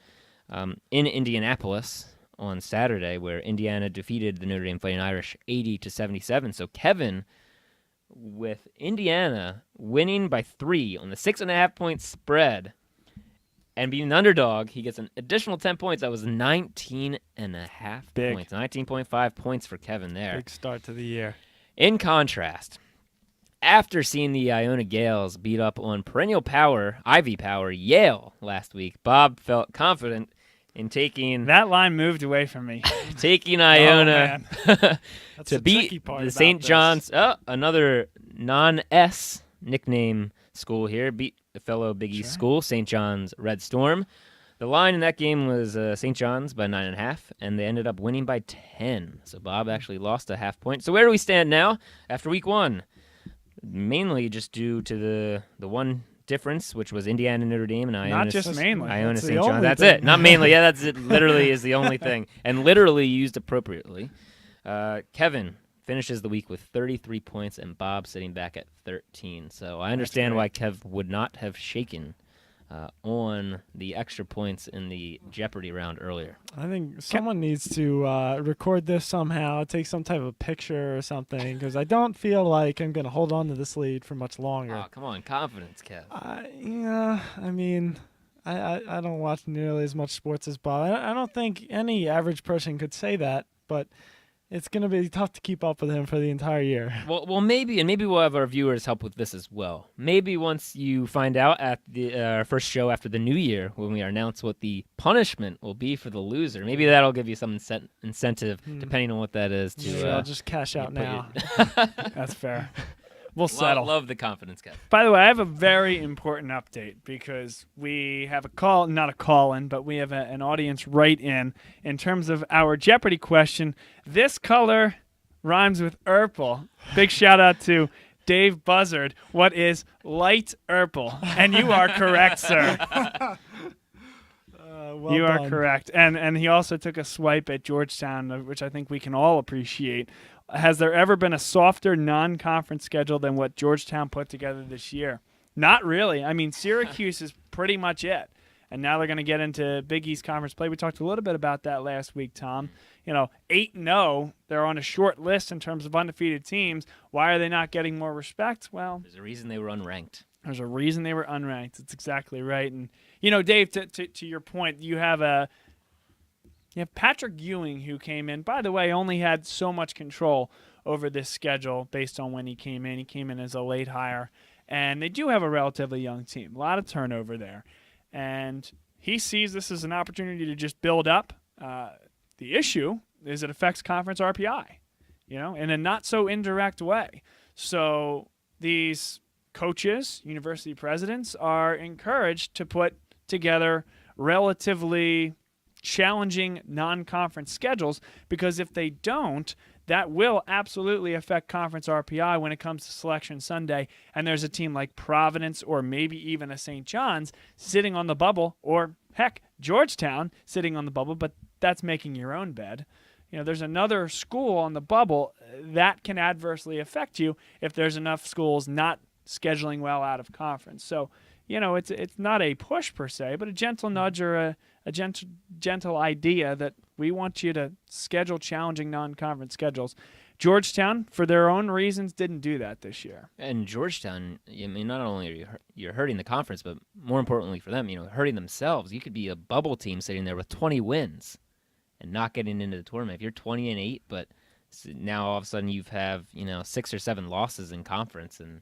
in Indianapolis on Saturday, where Indiana defeated the Notre Dame Fighting Irish 80-77. So Kevin, with Indiana winning by 3 on the 6.5 point spread and being an underdog, he gets an additional 10 points. That was 19.5 points. 19.5 points for Kevin there. Big start to the year. In contrast, after seeing the Iona Gales beat up on perennial power, Ivy Power, Yale last week, Bob felt confident in taking That line moved away from me. Iona That's to the beat tricky part the about St. this. John's, another non-S nickname school here, beat a fellow Big East school, St. John's Red Storm. The line in that game was St. John's by 9.5, and they ended up winning by 10. So Bob actually lost a half point. So where do we stand now after week 1? Mainly just due to the one difference, which was Indiana Notre Dame and Iona. Not just mainly. Iona That's the St. John. only That's thing. it. Not mainly. Yeah, that's it. Literally is the only thing, and literally used appropriately. Kevin finishes the week with 33 points, and Bob sitting back at 13. So I understand why Kev would not have shaken on the extra points in the Jeopardy round earlier. I think someone needs to record this somehow, take some type of picture or something, because I don't feel like I'm going to hold on to this lead for much longer. Oh, come on, confidence, Kev. I don't watch nearly as much sports as Bob. I don't think any average person could say that, but it's going to be tough to keep up with him for the entire year. Well, maybe we'll have our viewers help with this as well. Maybe once you find out at the first show after the new year, when we announce what the punishment will be for the loser, maybe that'll give you some incentive, depending on what that is. I'll just cash out now. That's fair. We'll settle. Love the confidence, Kev. By the way, I have a very important update because we have not a call-in, but we have an audience write-in terms of our Jeopardy question. This color rhymes with Urple. Big shout-out to Dave Buzzard. What is light Urple? And you are correct, sir. Well you done. are correct. And he also took a swipe at Georgetown, which I think we can all appreciate. Has there ever been a softer non-conference schedule than what Georgetown put together this year? Not really. I mean, Syracuse is pretty much it. And now they're going to get into Big East Conference play. We talked a little bit about that last week, Tom. 8-0, they're on a short list in terms of undefeated teams. Why are they not getting more respect? Well, there's a reason they were unranked. There's a reason they were unranked. That's exactly right. And, Dave, to your point, you have Patrick Ewing, who came in, by the way, only had so much control over this schedule based on when he came in. He came in as a late hire. And they do have a relatively young team. A lot of turnover there. And he sees this as an opportunity to just build up. The issue is it affects conference RPI, in a not-so-indirect way. So these coaches, university presidents, are encouraged to put together relatively challenging non-conference schedules, because if they don't, that will absolutely affect conference RPI when it comes to Selection Sunday, and there's a team like Providence or maybe even a St. John's sitting on the bubble, or heck, Georgetown sitting on the bubble, but that's making your own bed. There's another school on the bubble that can adversely affect you if there's enough schools not scheduling well out of conference. So, it's not a push per se, but a gentle nudge or a gentle idea that we want you to schedule challenging non-conference schedules. Georgetown, for their own reasons, didn't do that this year. And Georgetown, not only are you're hurting the conference, but more importantly for them, hurting themselves. You could be a bubble team sitting there with 20 wins and not getting into the tournament. If you're 20-8, but now all of a sudden you have 6 or 7 losses in conference, and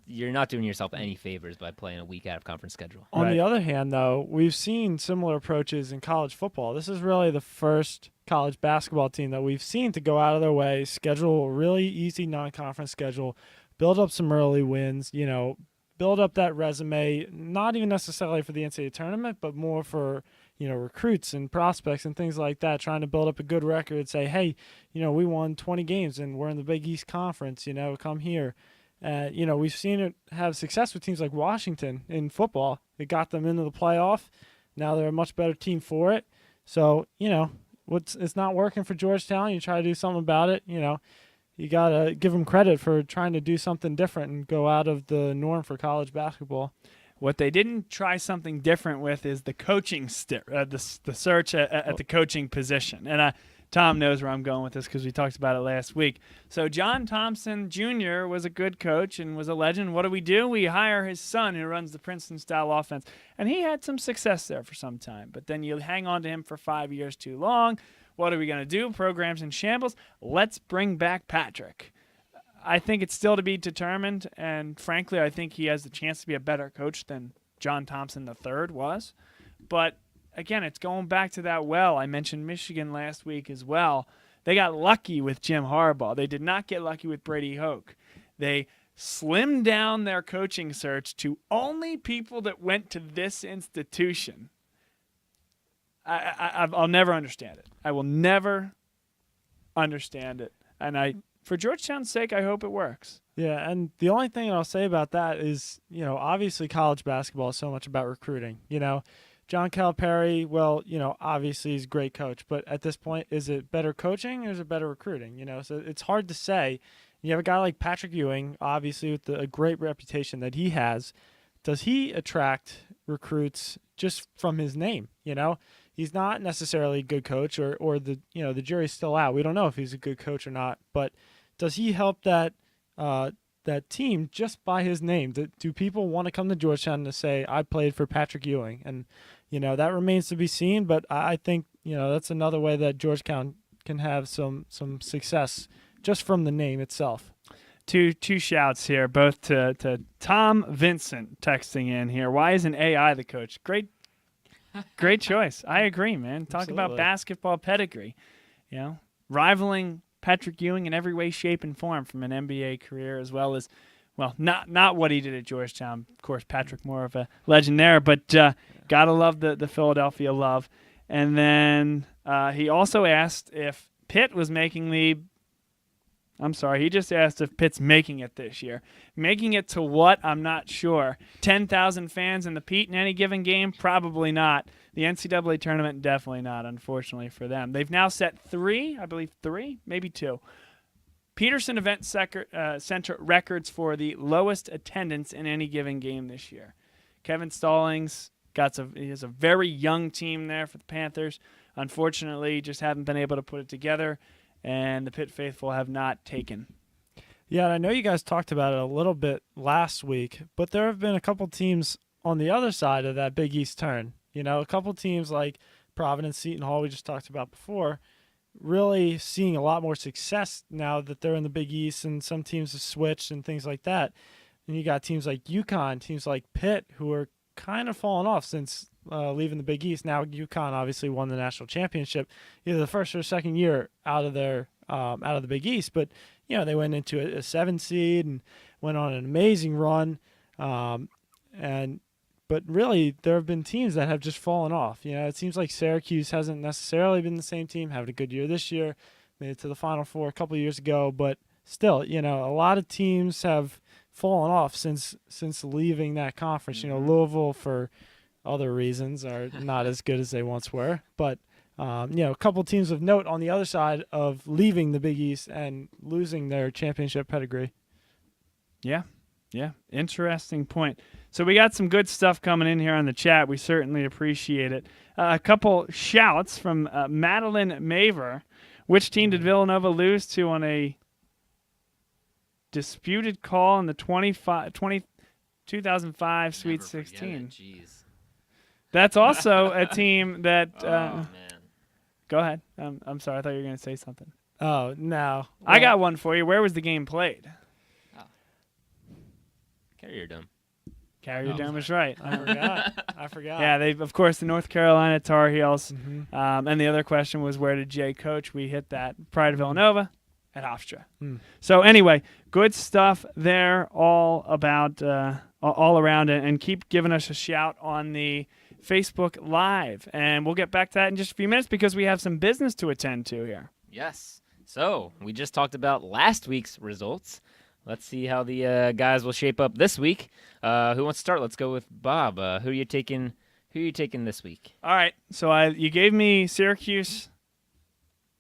you're not doing yourself any favors by playing a week out of conference schedule. On the other hand, though, we've seen similar approaches in college football. This is really the first college basketball team that we've seen to go out of their way, schedule a really easy non-conference schedule, build up some early wins, build up that resume, not even necessarily for the NCAA tournament, but more for, recruits and prospects and things like that, trying to build up a good record, say, hey, we won 20 games and we're in the Big East Conference, come here. We've seen it have success with teams like Washington in football. It got them into the playoff. Now they're a much better team for it. So, it's not working for Georgetown. You try to do something about it. You got to give them credit for trying to do something different and go out of the norm for college basketball. What they didn't try something different with is the coaching the search at the coaching position. And Tom knows where I'm going with this because we talked about it last week. So John Thompson Jr. was a good coach and was a legend. What do? We hire his son who runs the Princeton-style offense. And he had some success there for some time. But then you hang on to him for 5 years too long. What are we going to do? Program's in shambles. Let's bring back Patrick. I think it's still to be determined. And frankly, I think he has the chance to be a better coach than John Thompson III was. But again, it's going back to that well. I mentioned Michigan last week as well. They got lucky with Jim Harbaugh. They did not get lucky with Brady Hoke. They slimmed down their coaching search to only people that went to this institution. I'll never understand it. I will never understand it. And for Georgetown's sake, I hope it works. Yeah, and the only thing I'll say about that is, obviously college basketball is so much about recruiting. John Calipari, obviously he's a great coach, but at this point, is it better coaching or is it better recruiting? So it's hard to say. You have a guy like Patrick Ewing, obviously with a great reputation that he has. Does he attract recruits just from his name? He's not necessarily a good coach, or the jury's still out. We don't know if he's a good coach or not, but does he help that team just by his name? Do people want to come to Georgetown to say, I played for Patrick Ewing? And, that remains to be seen, but I think, that's another way that Georgetown can have some success just from the name itself. Two shouts here, both to Tom Vincent texting in here. Why isn't AI the coach? Great choice. I agree, man. Talk about Absolutely. basketball pedigree. Rivaling Patrick Ewing in every way, shape, and form from an NBA career, as well as, well, not what he did at Georgetown. Of course, Patrick more of a legend there, but gotta love the Philadelphia love. And then he also asked if Pitt was making the. I'm sorry, he just asked if Pitt's making it this year. Making it to what? I'm not sure. 10,000 fans in the Pete in any given game? Probably not. The NCAA tournament? Definitely not, unfortunately for them. They've now set three, maybe two. Peterson Event Center records for the lowest attendance in any given game this year. Kevin Stallings he has a very young team there for the Panthers. Unfortunately, just haven't been able to put it together. And the Pitt faithful have not taken. Yeah, and I know you guys talked about it a little bit last week, but there have been a couple teams on the other side of that Big East turn. A couple teams like Providence, Seton Hall, we just talked about before, really seeing a lot more success now that they're in the Big East, and some teams have switched and things like that. And you got teams like UConn, teams like Pitt, who are kind of fallen off since leaving the Big East. Now UConn obviously won the national championship, either the first or second year out of their out of the Big East. But they went into a 7 seed and went on an amazing run. But really, there have been teams that have just fallen off. It seems like Syracuse hasn't necessarily been the same team, having a good year this year, made it to the Final Four a couple of years ago. But still, a lot of teams have fallen off since leaving that conference. Louisville, for other reasons, are not as good as they once were. But, a couple teams of note on the other side of leaving the Big East and losing their championship pedigree. Yeah. Interesting point. So we got some good stuff coming in here on the chat. We certainly appreciate it. A couple shouts from Madeline Maver. Which team did Villanova lose to on a disputed call in the 2005 Sweet Never forget 16? it. Jeez. That's also a team that. Oh, man. Go ahead. I'm sorry. I thought you were going to say something. Oh, no. I got one for you. Where was the game played? Carrier Dome. Carrier Dome is right. I forgot. Yeah, of course, the North Carolina Tar Heels. And the other question was, where did Jay coach? We hit that. Prior to Villanova, at Hofstra. So anyway, good stuff there, all about all around it, and keep giving us a shout on the Facebook Live, and we'll get back to that in just a few minutes because we have some business to attend to here. Yes. So we just talked about last week's results. Let's see how the guys will shape up this week. Who wants to start? Let's go with Bob. Who are you taking this week? All right. So you gave me Syracuse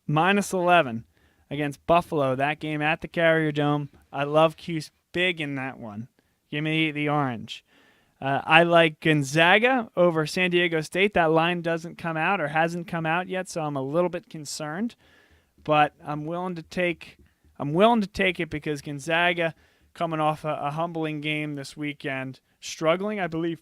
-11 against Buffalo. That game at the Carrier Dome. I love Cuse big in that one. Give me the orange. I like Gonzaga over San Diego State. That line doesn't come out or hasn't come out yet, so I'm a little bit concerned. But I'm willing to take it because Gonzaga, coming off a humbling game this weekend, struggling, I believe,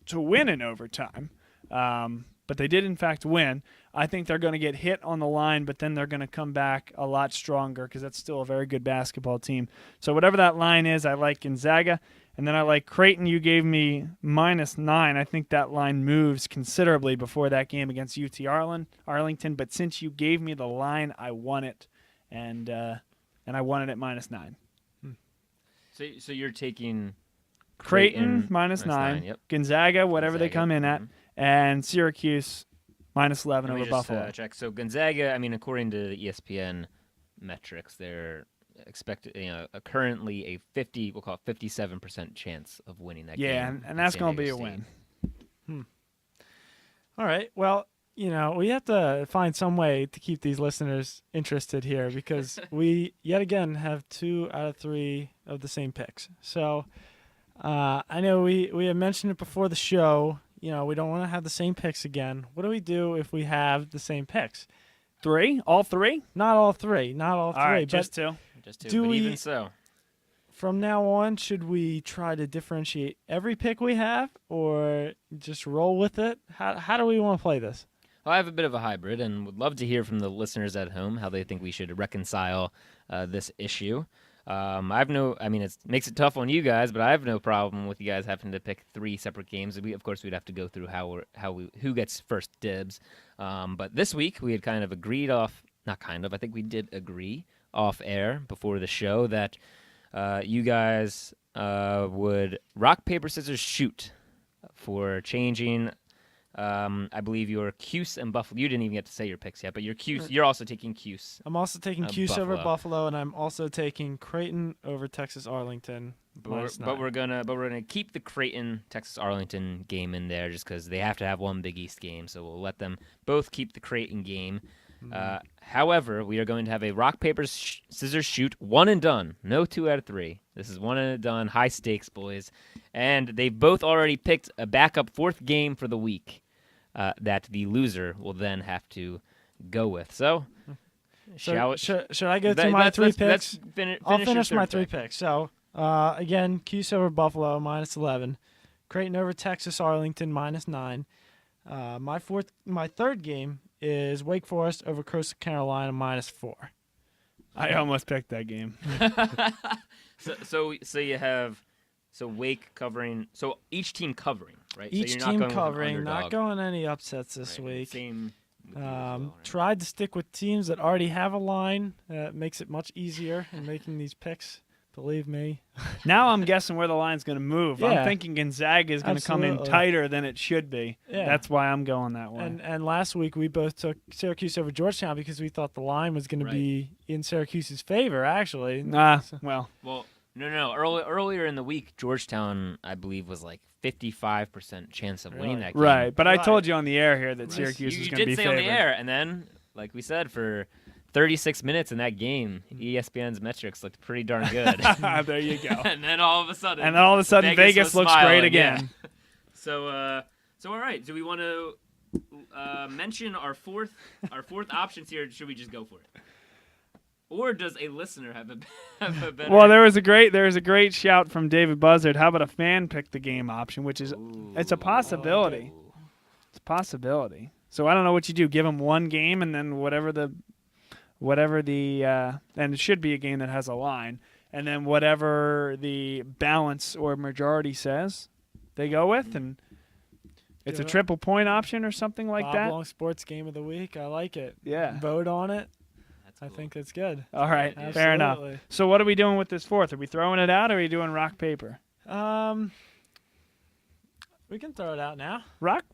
to win in overtime. But they did, in fact, win. I think they're going to get hit on the line, but then they're going to come back a lot stronger because that's still a very good basketball team. So whatever that line is, I like Gonzaga. And then I like Creighton. You gave me -9. I think that line moves considerably before that game against UT Arlington. But since you gave me the line, I won it, and I won it at -9. So you're taking Creighton -9. Yep. Gonzaga, whatever they Gonzaga, come in at, and Syracuse -11 Let me over just, Buffalo. check. So Gonzaga, according to the ESPN metrics, they're expected, currently a 57% chance of winning that game. Yeah, and that's going to be a State. win. All right. Well, we have to find some way to keep these listeners interested here because we, yet again, have 2 out of 3 of the same picks. So I know we had mentioned it before the show. We don't want to have the same picks again. What do we do if we have the same picks? 3? All 3? Not all three. All right, just 2. Just 2, Do but we- even so. From now on, should we try to differentiate every pick we have or just roll with it? How do we want to play this? Well, I have a bit of a hybrid, and would love to hear from the listeners at home how they think we should reconcile this issue. It makes it tough on you guys, but I have no problem with you guys having to pick 3 separate games. Of course, we'd have to go through who gets first dibs. But this week we had kind of agreed I think we did agree off air before the show that you guys would rock, paper, scissors, shoot for changing. I believe your Cuse and Buffalo. You didn't even get to say your picks yet, but your Cuse. You're also taking Cuse. I'm also taking Cuse over Buffalo, and I'm also taking Creighton over Texas Arlington. But we're gonna keep the Creighton Texas Arlington game in there just because they have to have one Big East game. So we'll let them both keep the Creighton game. However, we are going to have a rock, paper, scissors, shoot, 1 and done. No 2 out of 3. This is 1 and done. High stakes, boys. And they've both already picked a backup 4th game for the week that the loser will then have to go with. So should I go through my 3 picks? I'll finish my 3 pick. picks. So, again, Cuse over Buffalo, -11. Creighton over Texas Arlington, -9. My 3rd game is Wake Forest over Coastal Carolina, -4. I almost picked that game. So you have Wake covering. So each team covering, right? Each so you're team not going covering, not going any upsets this right, week. Same. With you as well, right? Tried to stick with teams that already have a line. Makes it much easier in making these picks. Believe me. Now I'm guessing where the line's going to move. Yeah. I'm thinking Gonzaga is going to come in tighter than it should be. Yeah. That's why I'm going that way. And last week we both took Syracuse over Georgetown because we thought the line was going to be in Syracuse's favor, actually. Well, no. Earlier in the week, Georgetown, I believe, was like 55% chance of winning that game. Right, but I told you on the air here that Syracuse is going to be favored. You did say on the air, and then, like we said, for 36 minutes in that game, ESPN's metrics looked pretty darn good. There you go. And then all of a sudden, Vegas looks great again. Yeah. So all right. Do we want to mention our fourth options here? Or should we just go for it? Or does a listener have a better? Well, there was a great shout from David Buzzard. How about a fan pick the game option, which is it's a possibility. It's a possibility. So I don't know what you do. Give them one game and then whatever the and it should be a game that has a line, and then whatever the balance or majority says, they go with, and it's a triple point option or something like that. Long Sports Game of the Week. I like it. Yeah. Vote on it. That's cool. I think that's good. All right. Absolutely. Fair enough. So what are we doing with this 4th? Are we throwing it out or are we doing rock, paper? We can throw it out now. Rock,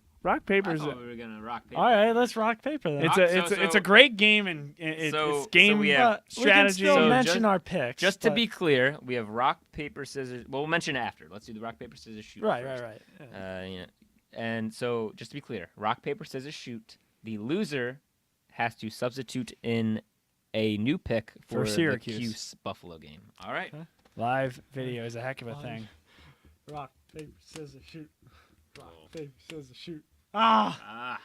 paper. I thought we were gonna rock, paper. All right, let's rock, paper then. It's a great game and it's game we have strategy. We can still mention our picks. Just to be clear, we have rock, paper, scissors. Well, we'll mention it after. Let's do the rock, paper, scissors, shoot. Right. Yeah. And so, just to be clear, rock, paper, scissors, shoot. The loser has to substitute in a new pick for Syracuse. the Cuse Buffalo game. All right. Okay. Live video is a heck of a thing. Rock, paper, scissors, shoot. Rock, paper, scissors, shoot. Ah.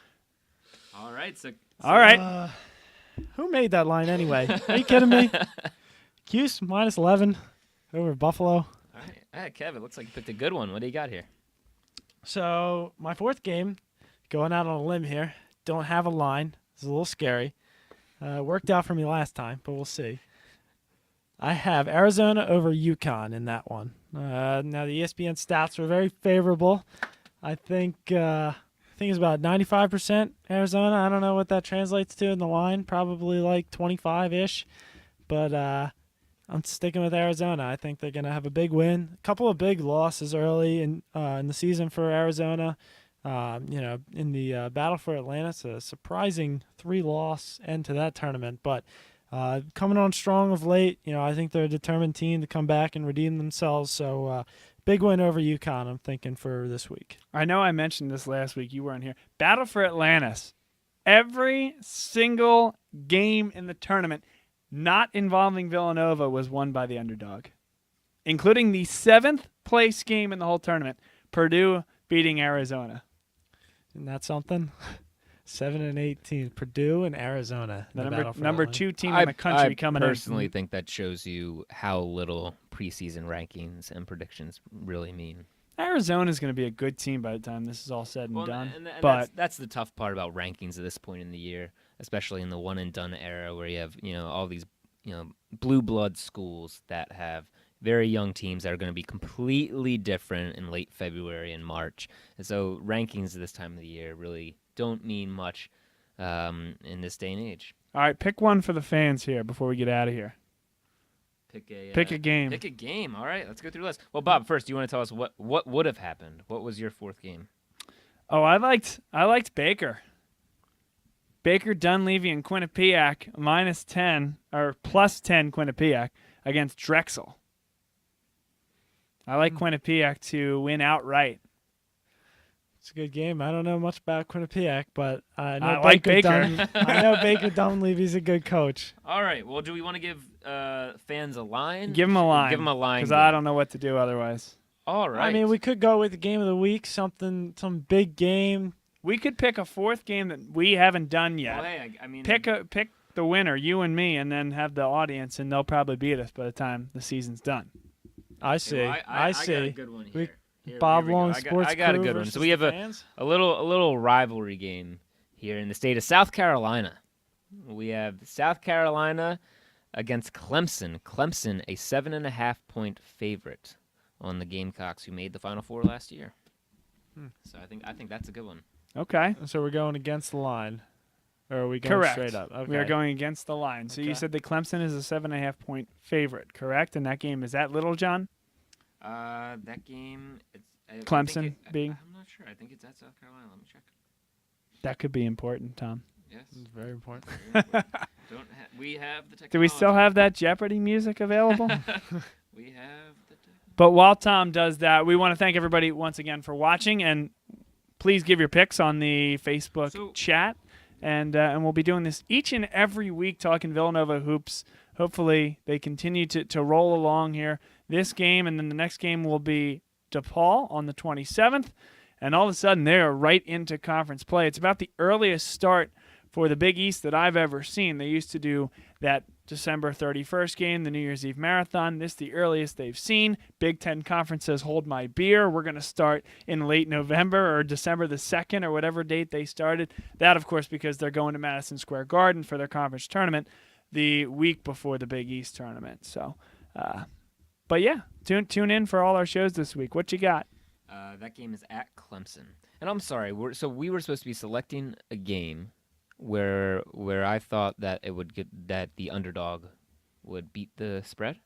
All right. All right. Who made that line anyway? Are you kidding me? Cuse -11 over Buffalo. All right, Kev, it looks like you picked a good one. What do you got here? So my 4th game, going out on a limb here, don't have a line. It's a little scary. Worked out for me last time, but we'll see. I have Arizona over UConn in that one. Now the ESPN stats are very favorable. I think it's about 95% Arizona. I don't know what that translates to in the line. Probably like 25-ish. But I'm sticking with Arizona. I think they're going to have a big win. A couple of big losses early in the season for Arizona. In the battle for Atlanta, it's a surprising 3-loss end to that tournament. But coming on strong of late, I think they're a determined team to come back and redeem themselves. So big win over UConn, I'm thinking, for this week. I know I mentioned this last week. You weren't here. Battle for Atlantis. Every single game in the tournament not involving Villanova was won by the underdog, including the 7th place game in the whole tournament, Purdue beating Arizona. Isn't that something? 7-18, Purdue and Arizona. The number 2 team in the country coming in. I personally think that shows you how little preseason rankings and predictions really mean. Arizona's going to be a good team by the time this is all said and done. And but that's the tough part about rankings at this point in the year, especially in the one and done era where you have all these blue blood schools that have very young teams that are going to be completely different in late February and March. And so rankings at this time of the year really don't mean much in this day and age. all right, pick one for the fans here before we get out of here. Pick a game. Pick a game. All right, let's go through the list. Well, Bob, first, do you want to tell us what would have happened? What was your fourth game? Oh, I liked Baker. Baker, Dunleavy, and Quinnipiac -10 or +10 Quinnipiac against Drexel. I like Quinnipiac to win outright. It's a good game. I don't know much about Quinnipiac, but I know I like Baker. I know Baker Dunleavy's a good coach. All right. Well, do we want to give fans a line? Give them a line. Give them a line. Because I don't know what to do otherwise. All right. I mean, we could go with the game of the week, some big game. We could pick a fourth game that we haven't done yet. Well, hey, I mean, Pick the winner, you and me, and then have the audience, and they'll probably beat us by the time the season's done. I see. Well, I see. got a good one here. Bob Here we go. Long Sports I got a Crew good one. versus So we have the fans? a little rivalry game here in the state of South Carolina. We have South Carolina against Clemson. Clemson, a 7.5-point favorite on the Gamecocks, who made the Final Four last year. So I think that's a good one. Okay. So we're going against the line. Or are we going Correct. straight up? Okay. We are going against the line. So you Okay. said that Clemson is a 7.5-point favorite, correct? And that game is at Little John? That game, it's Clemson being? I'm not sure. I think it's at South Carolina. Let me check. That could be important, Tom. Yes. It's very important. We have the technology. Do we still have that Jeopardy music available? We have the But while Tom does that, we want to thank everybody once again for watching, and please give your picks on the Facebook chat, and we'll be doing this each and every week, talking Villanova hoops. Hopefully they continue to roll along here. This game and then the next game will be DePaul on the 27th, and all of a sudden they are right into conference play. It's about the earliest start for the Big East that I've ever seen. They used to do that December 31st game, the New Year's Eve Marathon. This is the earliest they've seen. Big Ten Conference says, hold my beer. We're going to start in late November or December the 2nd or whatever date they started. That, of course, because they're going to Madison Square Garden for their conference tournament the week before the Big East tournament. So, but yeah, tune in for all our shows this week. What you got? That game is at Clemson. And I'm sorry, we were supposed to be selecting a game where I thought that that the underdog would beat the spread.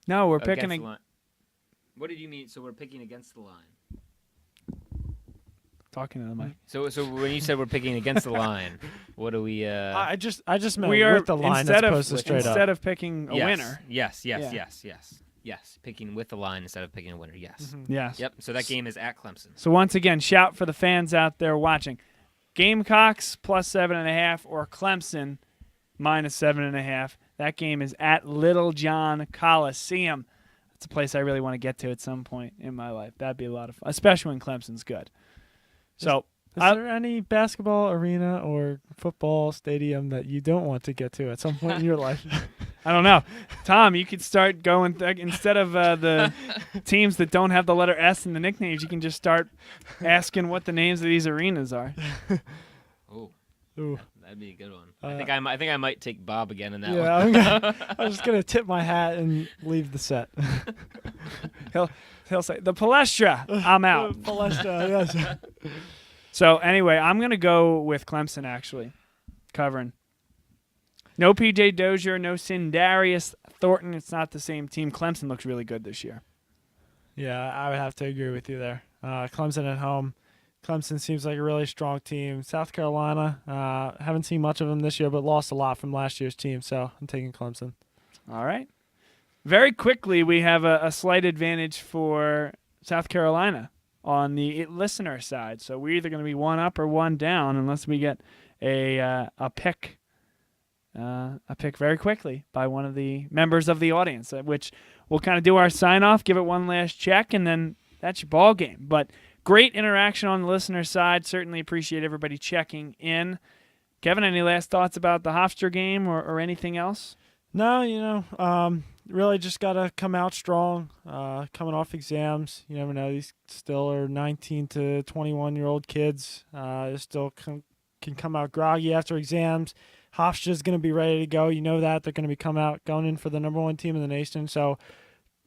No, we're picking Against the line. What did you mean? So we're picking against the line. talking to the mic. So when you said we're picking against the line, what do we? I just meant We are with the line as instead opposed to straight instead up. of picking a Yes. winner. Yes. Picking with the line instead of picking a winner. Yes. Yes. Yep. So that game is at Clemson. So once again, shout for the fans out there watching. Gamecocks +7.5 or Clemson -7.5. That game is at Little John Coliseum. That's a place I really want to get to at some point in my life. That'd be a lot of fun, especially when Clemson's good. So, Is there any basketball arena or football stadium that you don't want to get to at some point in your life? I don't know. Tom, you could start going, instead of the teams that don't have the letter S in the nicknames, you can just start asking what the names of these arenas are. Oh, Ooh. that'd be a good one. I think I might take Bob again in that Yeah, one. I'm just gonna tip my hat and leave the set. He'll say, the Palestra, I'm out. Palestra, yes. So anyway, I'm going to go with Clemson, actually, covering. No P.J. Dozier, no Sindarius Thornton. It's not the same team. Clemson looks really good this year. Yeah, I would have to agree with you there. Clemson at home. Clemson seems like a really strong team. South Carolina, haven't seen much of them this year, but lost a lot from last year's team, so I'm taking Clemson. All right. Very quickly, we have a slight advantage for South Carolina on the listener side. So we're either going to be one up or one down unless we get a pick very quickly by one of the members of the audience, which we'll kind of do our sign-off, give it one last check, and then that's your ball game. But great interaction on the listener side. Certainly appreciate everybody checking in. Kevin, any last thoughts about the Hofstra game or anything else? No, really just got to come out strong. Coming off exams, you never know. These still are 19 to 21-year-old kids. They still can come out groggy after exams. Hofstra's going to be ready to go. You know that. They're going to be going in for the number 1 team in the nation. So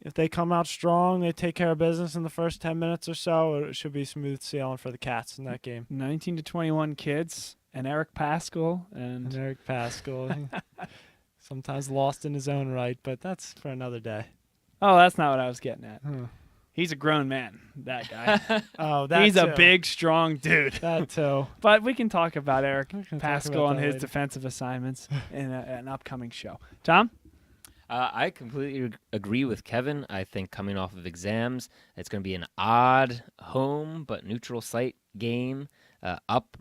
if they come out strong, they take care of business in the first 10 minutes or so, it should be smooth sailing for the Cats in that game. 19 to 21 kids, and Eric Paschal. And Eric Paschal, sometimes lost in his own right, but that's for another day. Oh, that's not what I was getting at. He's a grown man, that guy. He's too. a big, strong dude. That too. But we can talk about Eric talk Paschal about and that his later. defensive assignments in an upcoming show. Tom? I completely agree with Kevin. I think coming off of exams, it's going to be an odd home but neutral site game up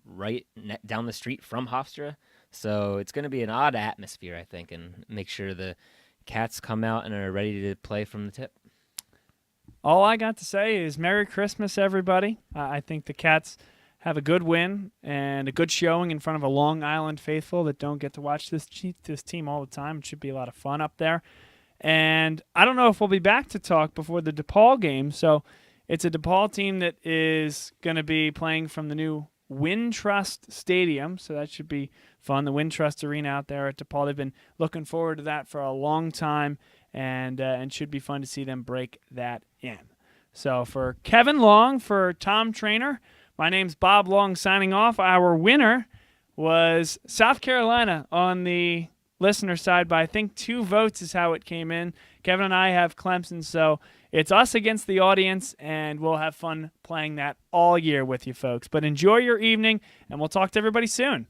down the street from Hofstra. So it's going to be an odd atmosphere, I think, and make sure the Cats come out and are ready to play from the tip. All I got to say is Merry Christmas, everybody. I think the Cats have a good win and a good showing in front of a Long Island faithful that don't get to watch this team all the time. It should be a lot of fun up there. And I don't know if we'll be back to talk before the DePaul game. So it's a DePaul team that is going to be playing from the new Wintrust Stadium. So that should be fun. The Wintrust Arena out there at DePaul. They've been looking forward to that for a long time, and should be fun to see them break that in. So for Kevin Long, for Tom Trainer, my name's Bob Long signing off. Our winner was South Carolina on the listener side by, I think, 2 votes is how it came in. Kevin and I have Clemson, so it's us against the audience, and we'll have fun playing that all year with you folks. But enjoy your evening, and we'll talk to everybody soon.